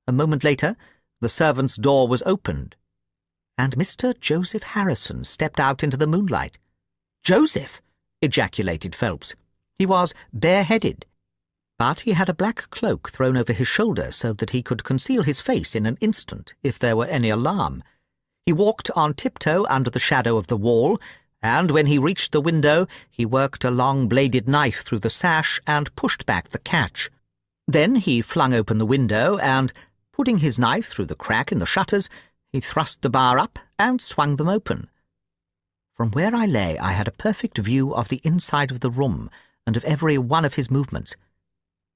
A moment later, the servants' door was opened, and Mr. Joseph Harrison stepped out into the moonlight. "Joseph!" ejaculated Phelps. He was bareheaded, but he had a black cloak thrown over his shoulder so that he could conceal his face in an instant if there were any alarm. He walked on tiptoe under the shadow of the wall, and when he reached the window he worked a long-bladed knife through the sash and pushed back the catch. Then he flung open the window and, putting his knife through the crack in the shutters, he thrust the bar up and swung them open. From where I lay I had a perfect view of the inside of the room and of every one of his movements.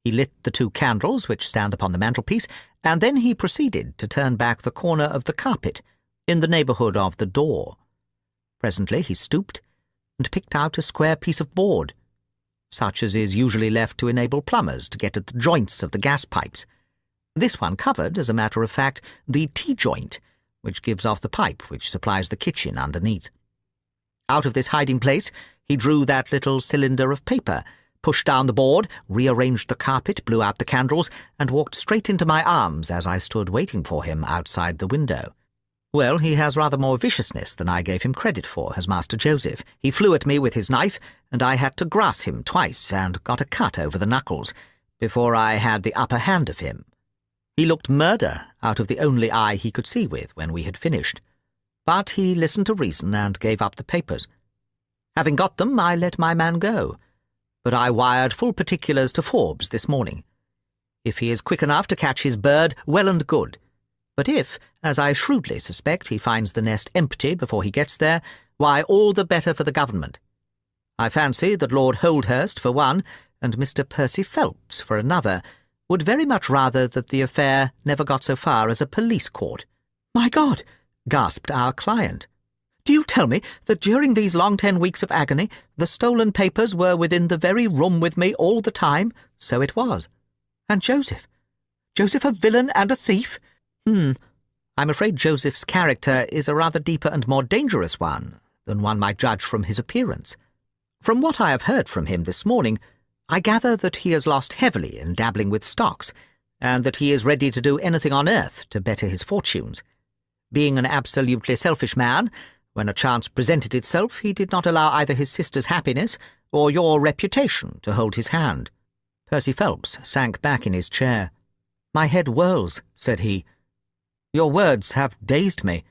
He lit the 2 candles which stand upon the mantelpiece, and then he proceeded to turn back the corner of the carpet in the neighbourhood of the door. Presently he stooped and picked out a square piece of board, such as is usually left to enable plumbers to get at the joints of the gas pipes. This one covered, as a matter of fact, the T-joint, which gives off the pipe which supplies the kitchen underneath. Out of this hiding-place he drew that little cylinder of paper, pushed down the board, rearranged the carpet, blew out the candles, and walked straight into my arms as I stood waiting for him outside the window. Well, he has rather more viciousness than I gave him credit for, has Master Joseph. He flew at me with his knife, and I had to grasp him twice and got a cut over the knuckles before I had the upper hand of him. He looked murder out of the only eye he could see with when we had finished, but he listened to reason and gave up the papers. Having got them, I let my man go, but I wired full particulars to Forbes this morning. If he is quick enough to catch his bird, well and good. But if, as I shrewdly suspect, he finds the nest empty before he gets there, why, all the better for the government. I fancy that Lord Holdhurst, for one, and Mr. Percy Phelps, for another, would very much rather that the affair never got so far as a police court. "My God!" gasped our client. "Do you tell me that during these long 10 weeks of agony the stolen papers were within the very room with me all the time?" "So it was." "And Joseph? Joseph a villain and a thief?" I'm afraid Joseph's character is a rather deeper and more dangerous one than one might judge from his appearance. From what I have heard from him this morning, I gather that he has lost heavily in dabbling with stocks, and that he is ready to do anything on earth to better his fortunes. Being an absolutely selfish man, when a chance presented itself, he did not allow either his sister's happiness or your reputation to hold his hand. Percy Phelps sank back in his chair. "My head whirls," said he. "Your words have dazed me."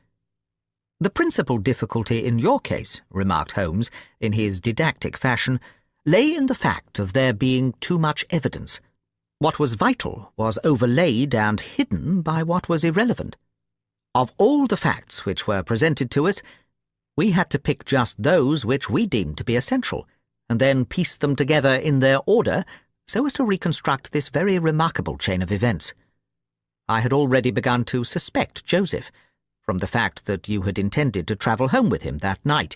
"The principal difficulty in your case," remarked Holmes, in his didactic fashion, "lay in the fact of there being too much evidence. What was vital was overlaid and hidden by what was irrelevant. Of all the facts which were presented to us, we had to pick just those which we deemed to be essential, and then piece them together in their order so as to reconstruct this very remarkable chain of events. I had already begun to suspect Joseph, from the fact that you had intended to travel home with him that night,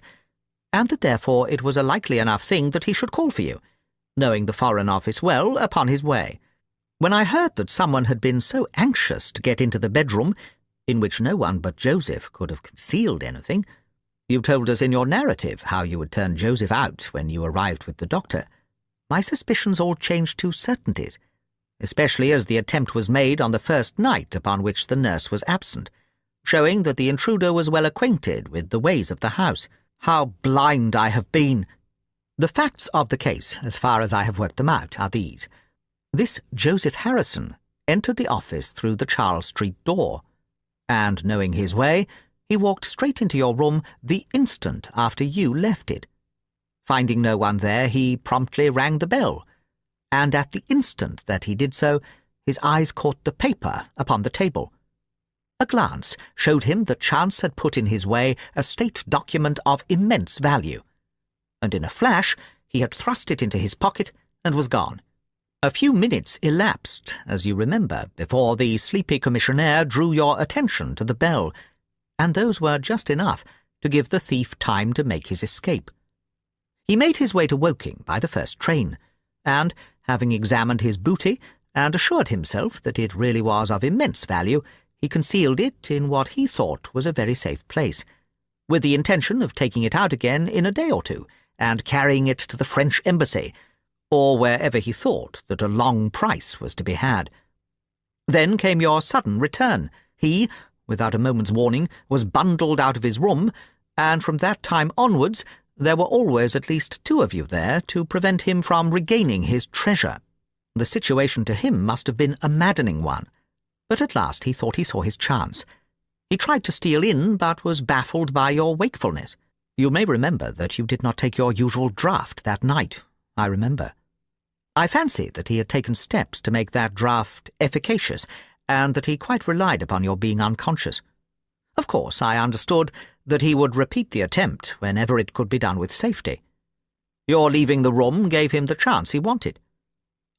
and that therefore it was a likely enough thing that he should call for you, knowing the Foreign Office well, upon his way. When I heard that someone had been so anxious to get into the bedroom, in which no one but Joseph could have concealed anything, you told us in your narrative how you had turned Joseph out when you arrived with the doctor, my suspicions all changed to certainties, especially as the attempt was made on the first night upon which the nurse was absent, showing that the intruder was well acquainted with the ways of the house. How blind I have been! The facts of the case, as far as I have worked them out, are these. This Joseph Harrison entered the office through the Charles Street door. and knowing his way, he walked straight into your room the instant after you left it. Finding no one there, he promptly rang the bell, and at the instant that he did so, his eyes caught the paper upon the table. A glance showed him that chance had put in his way a state document of immense value, and in a flash he had thrust it into his pocket and was gone. A few minutes elapsed, as you remember, before the sleepy commissionaire drew your attention to the bell, and those were just enough to give the thief time to make his escape. He made his way to Woking by the first train, and, having examined his booty and assured himself that it really was of immense value, he concealed it in what he thought was a very safe place, with the intention of taking it out again in a day or two and carrying it to the French embassy, or wherever he thought that a long price was to be had. Then came your sudden return. He, without a moment's warning, was bundled out of his room, and from that time onwards there were always at least two of you there to prevent him from regaining his treasure. The situation to him must have been a maddening one, but at last he thought he saw his chance. He tried to steal in, but was baffled by your wakefulness. You may remember that you did not take your usual draught that night. I remember. I fancy that he had taken steps to make that draught efficacious, and that he quite relied upon your being unconscious. Of course, I understood that he would repeat the attempt whenever it could be done with safety. Your leaving the room gave him the chance he wanted.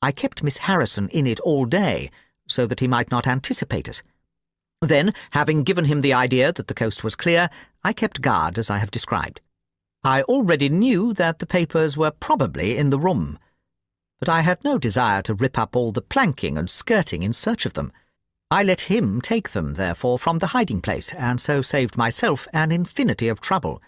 I kept Miss Harrison in it all day, so that he might not anticipate us. Then, having given him the idea that the coast was clear, I kept guard as I have described. I already knew that the papers were probably in the room, but I had no desire to rip up all the planking and skirting in search of them. I let him take them, therefore, from the hiding-place, and so saved myself an infinity of trouble.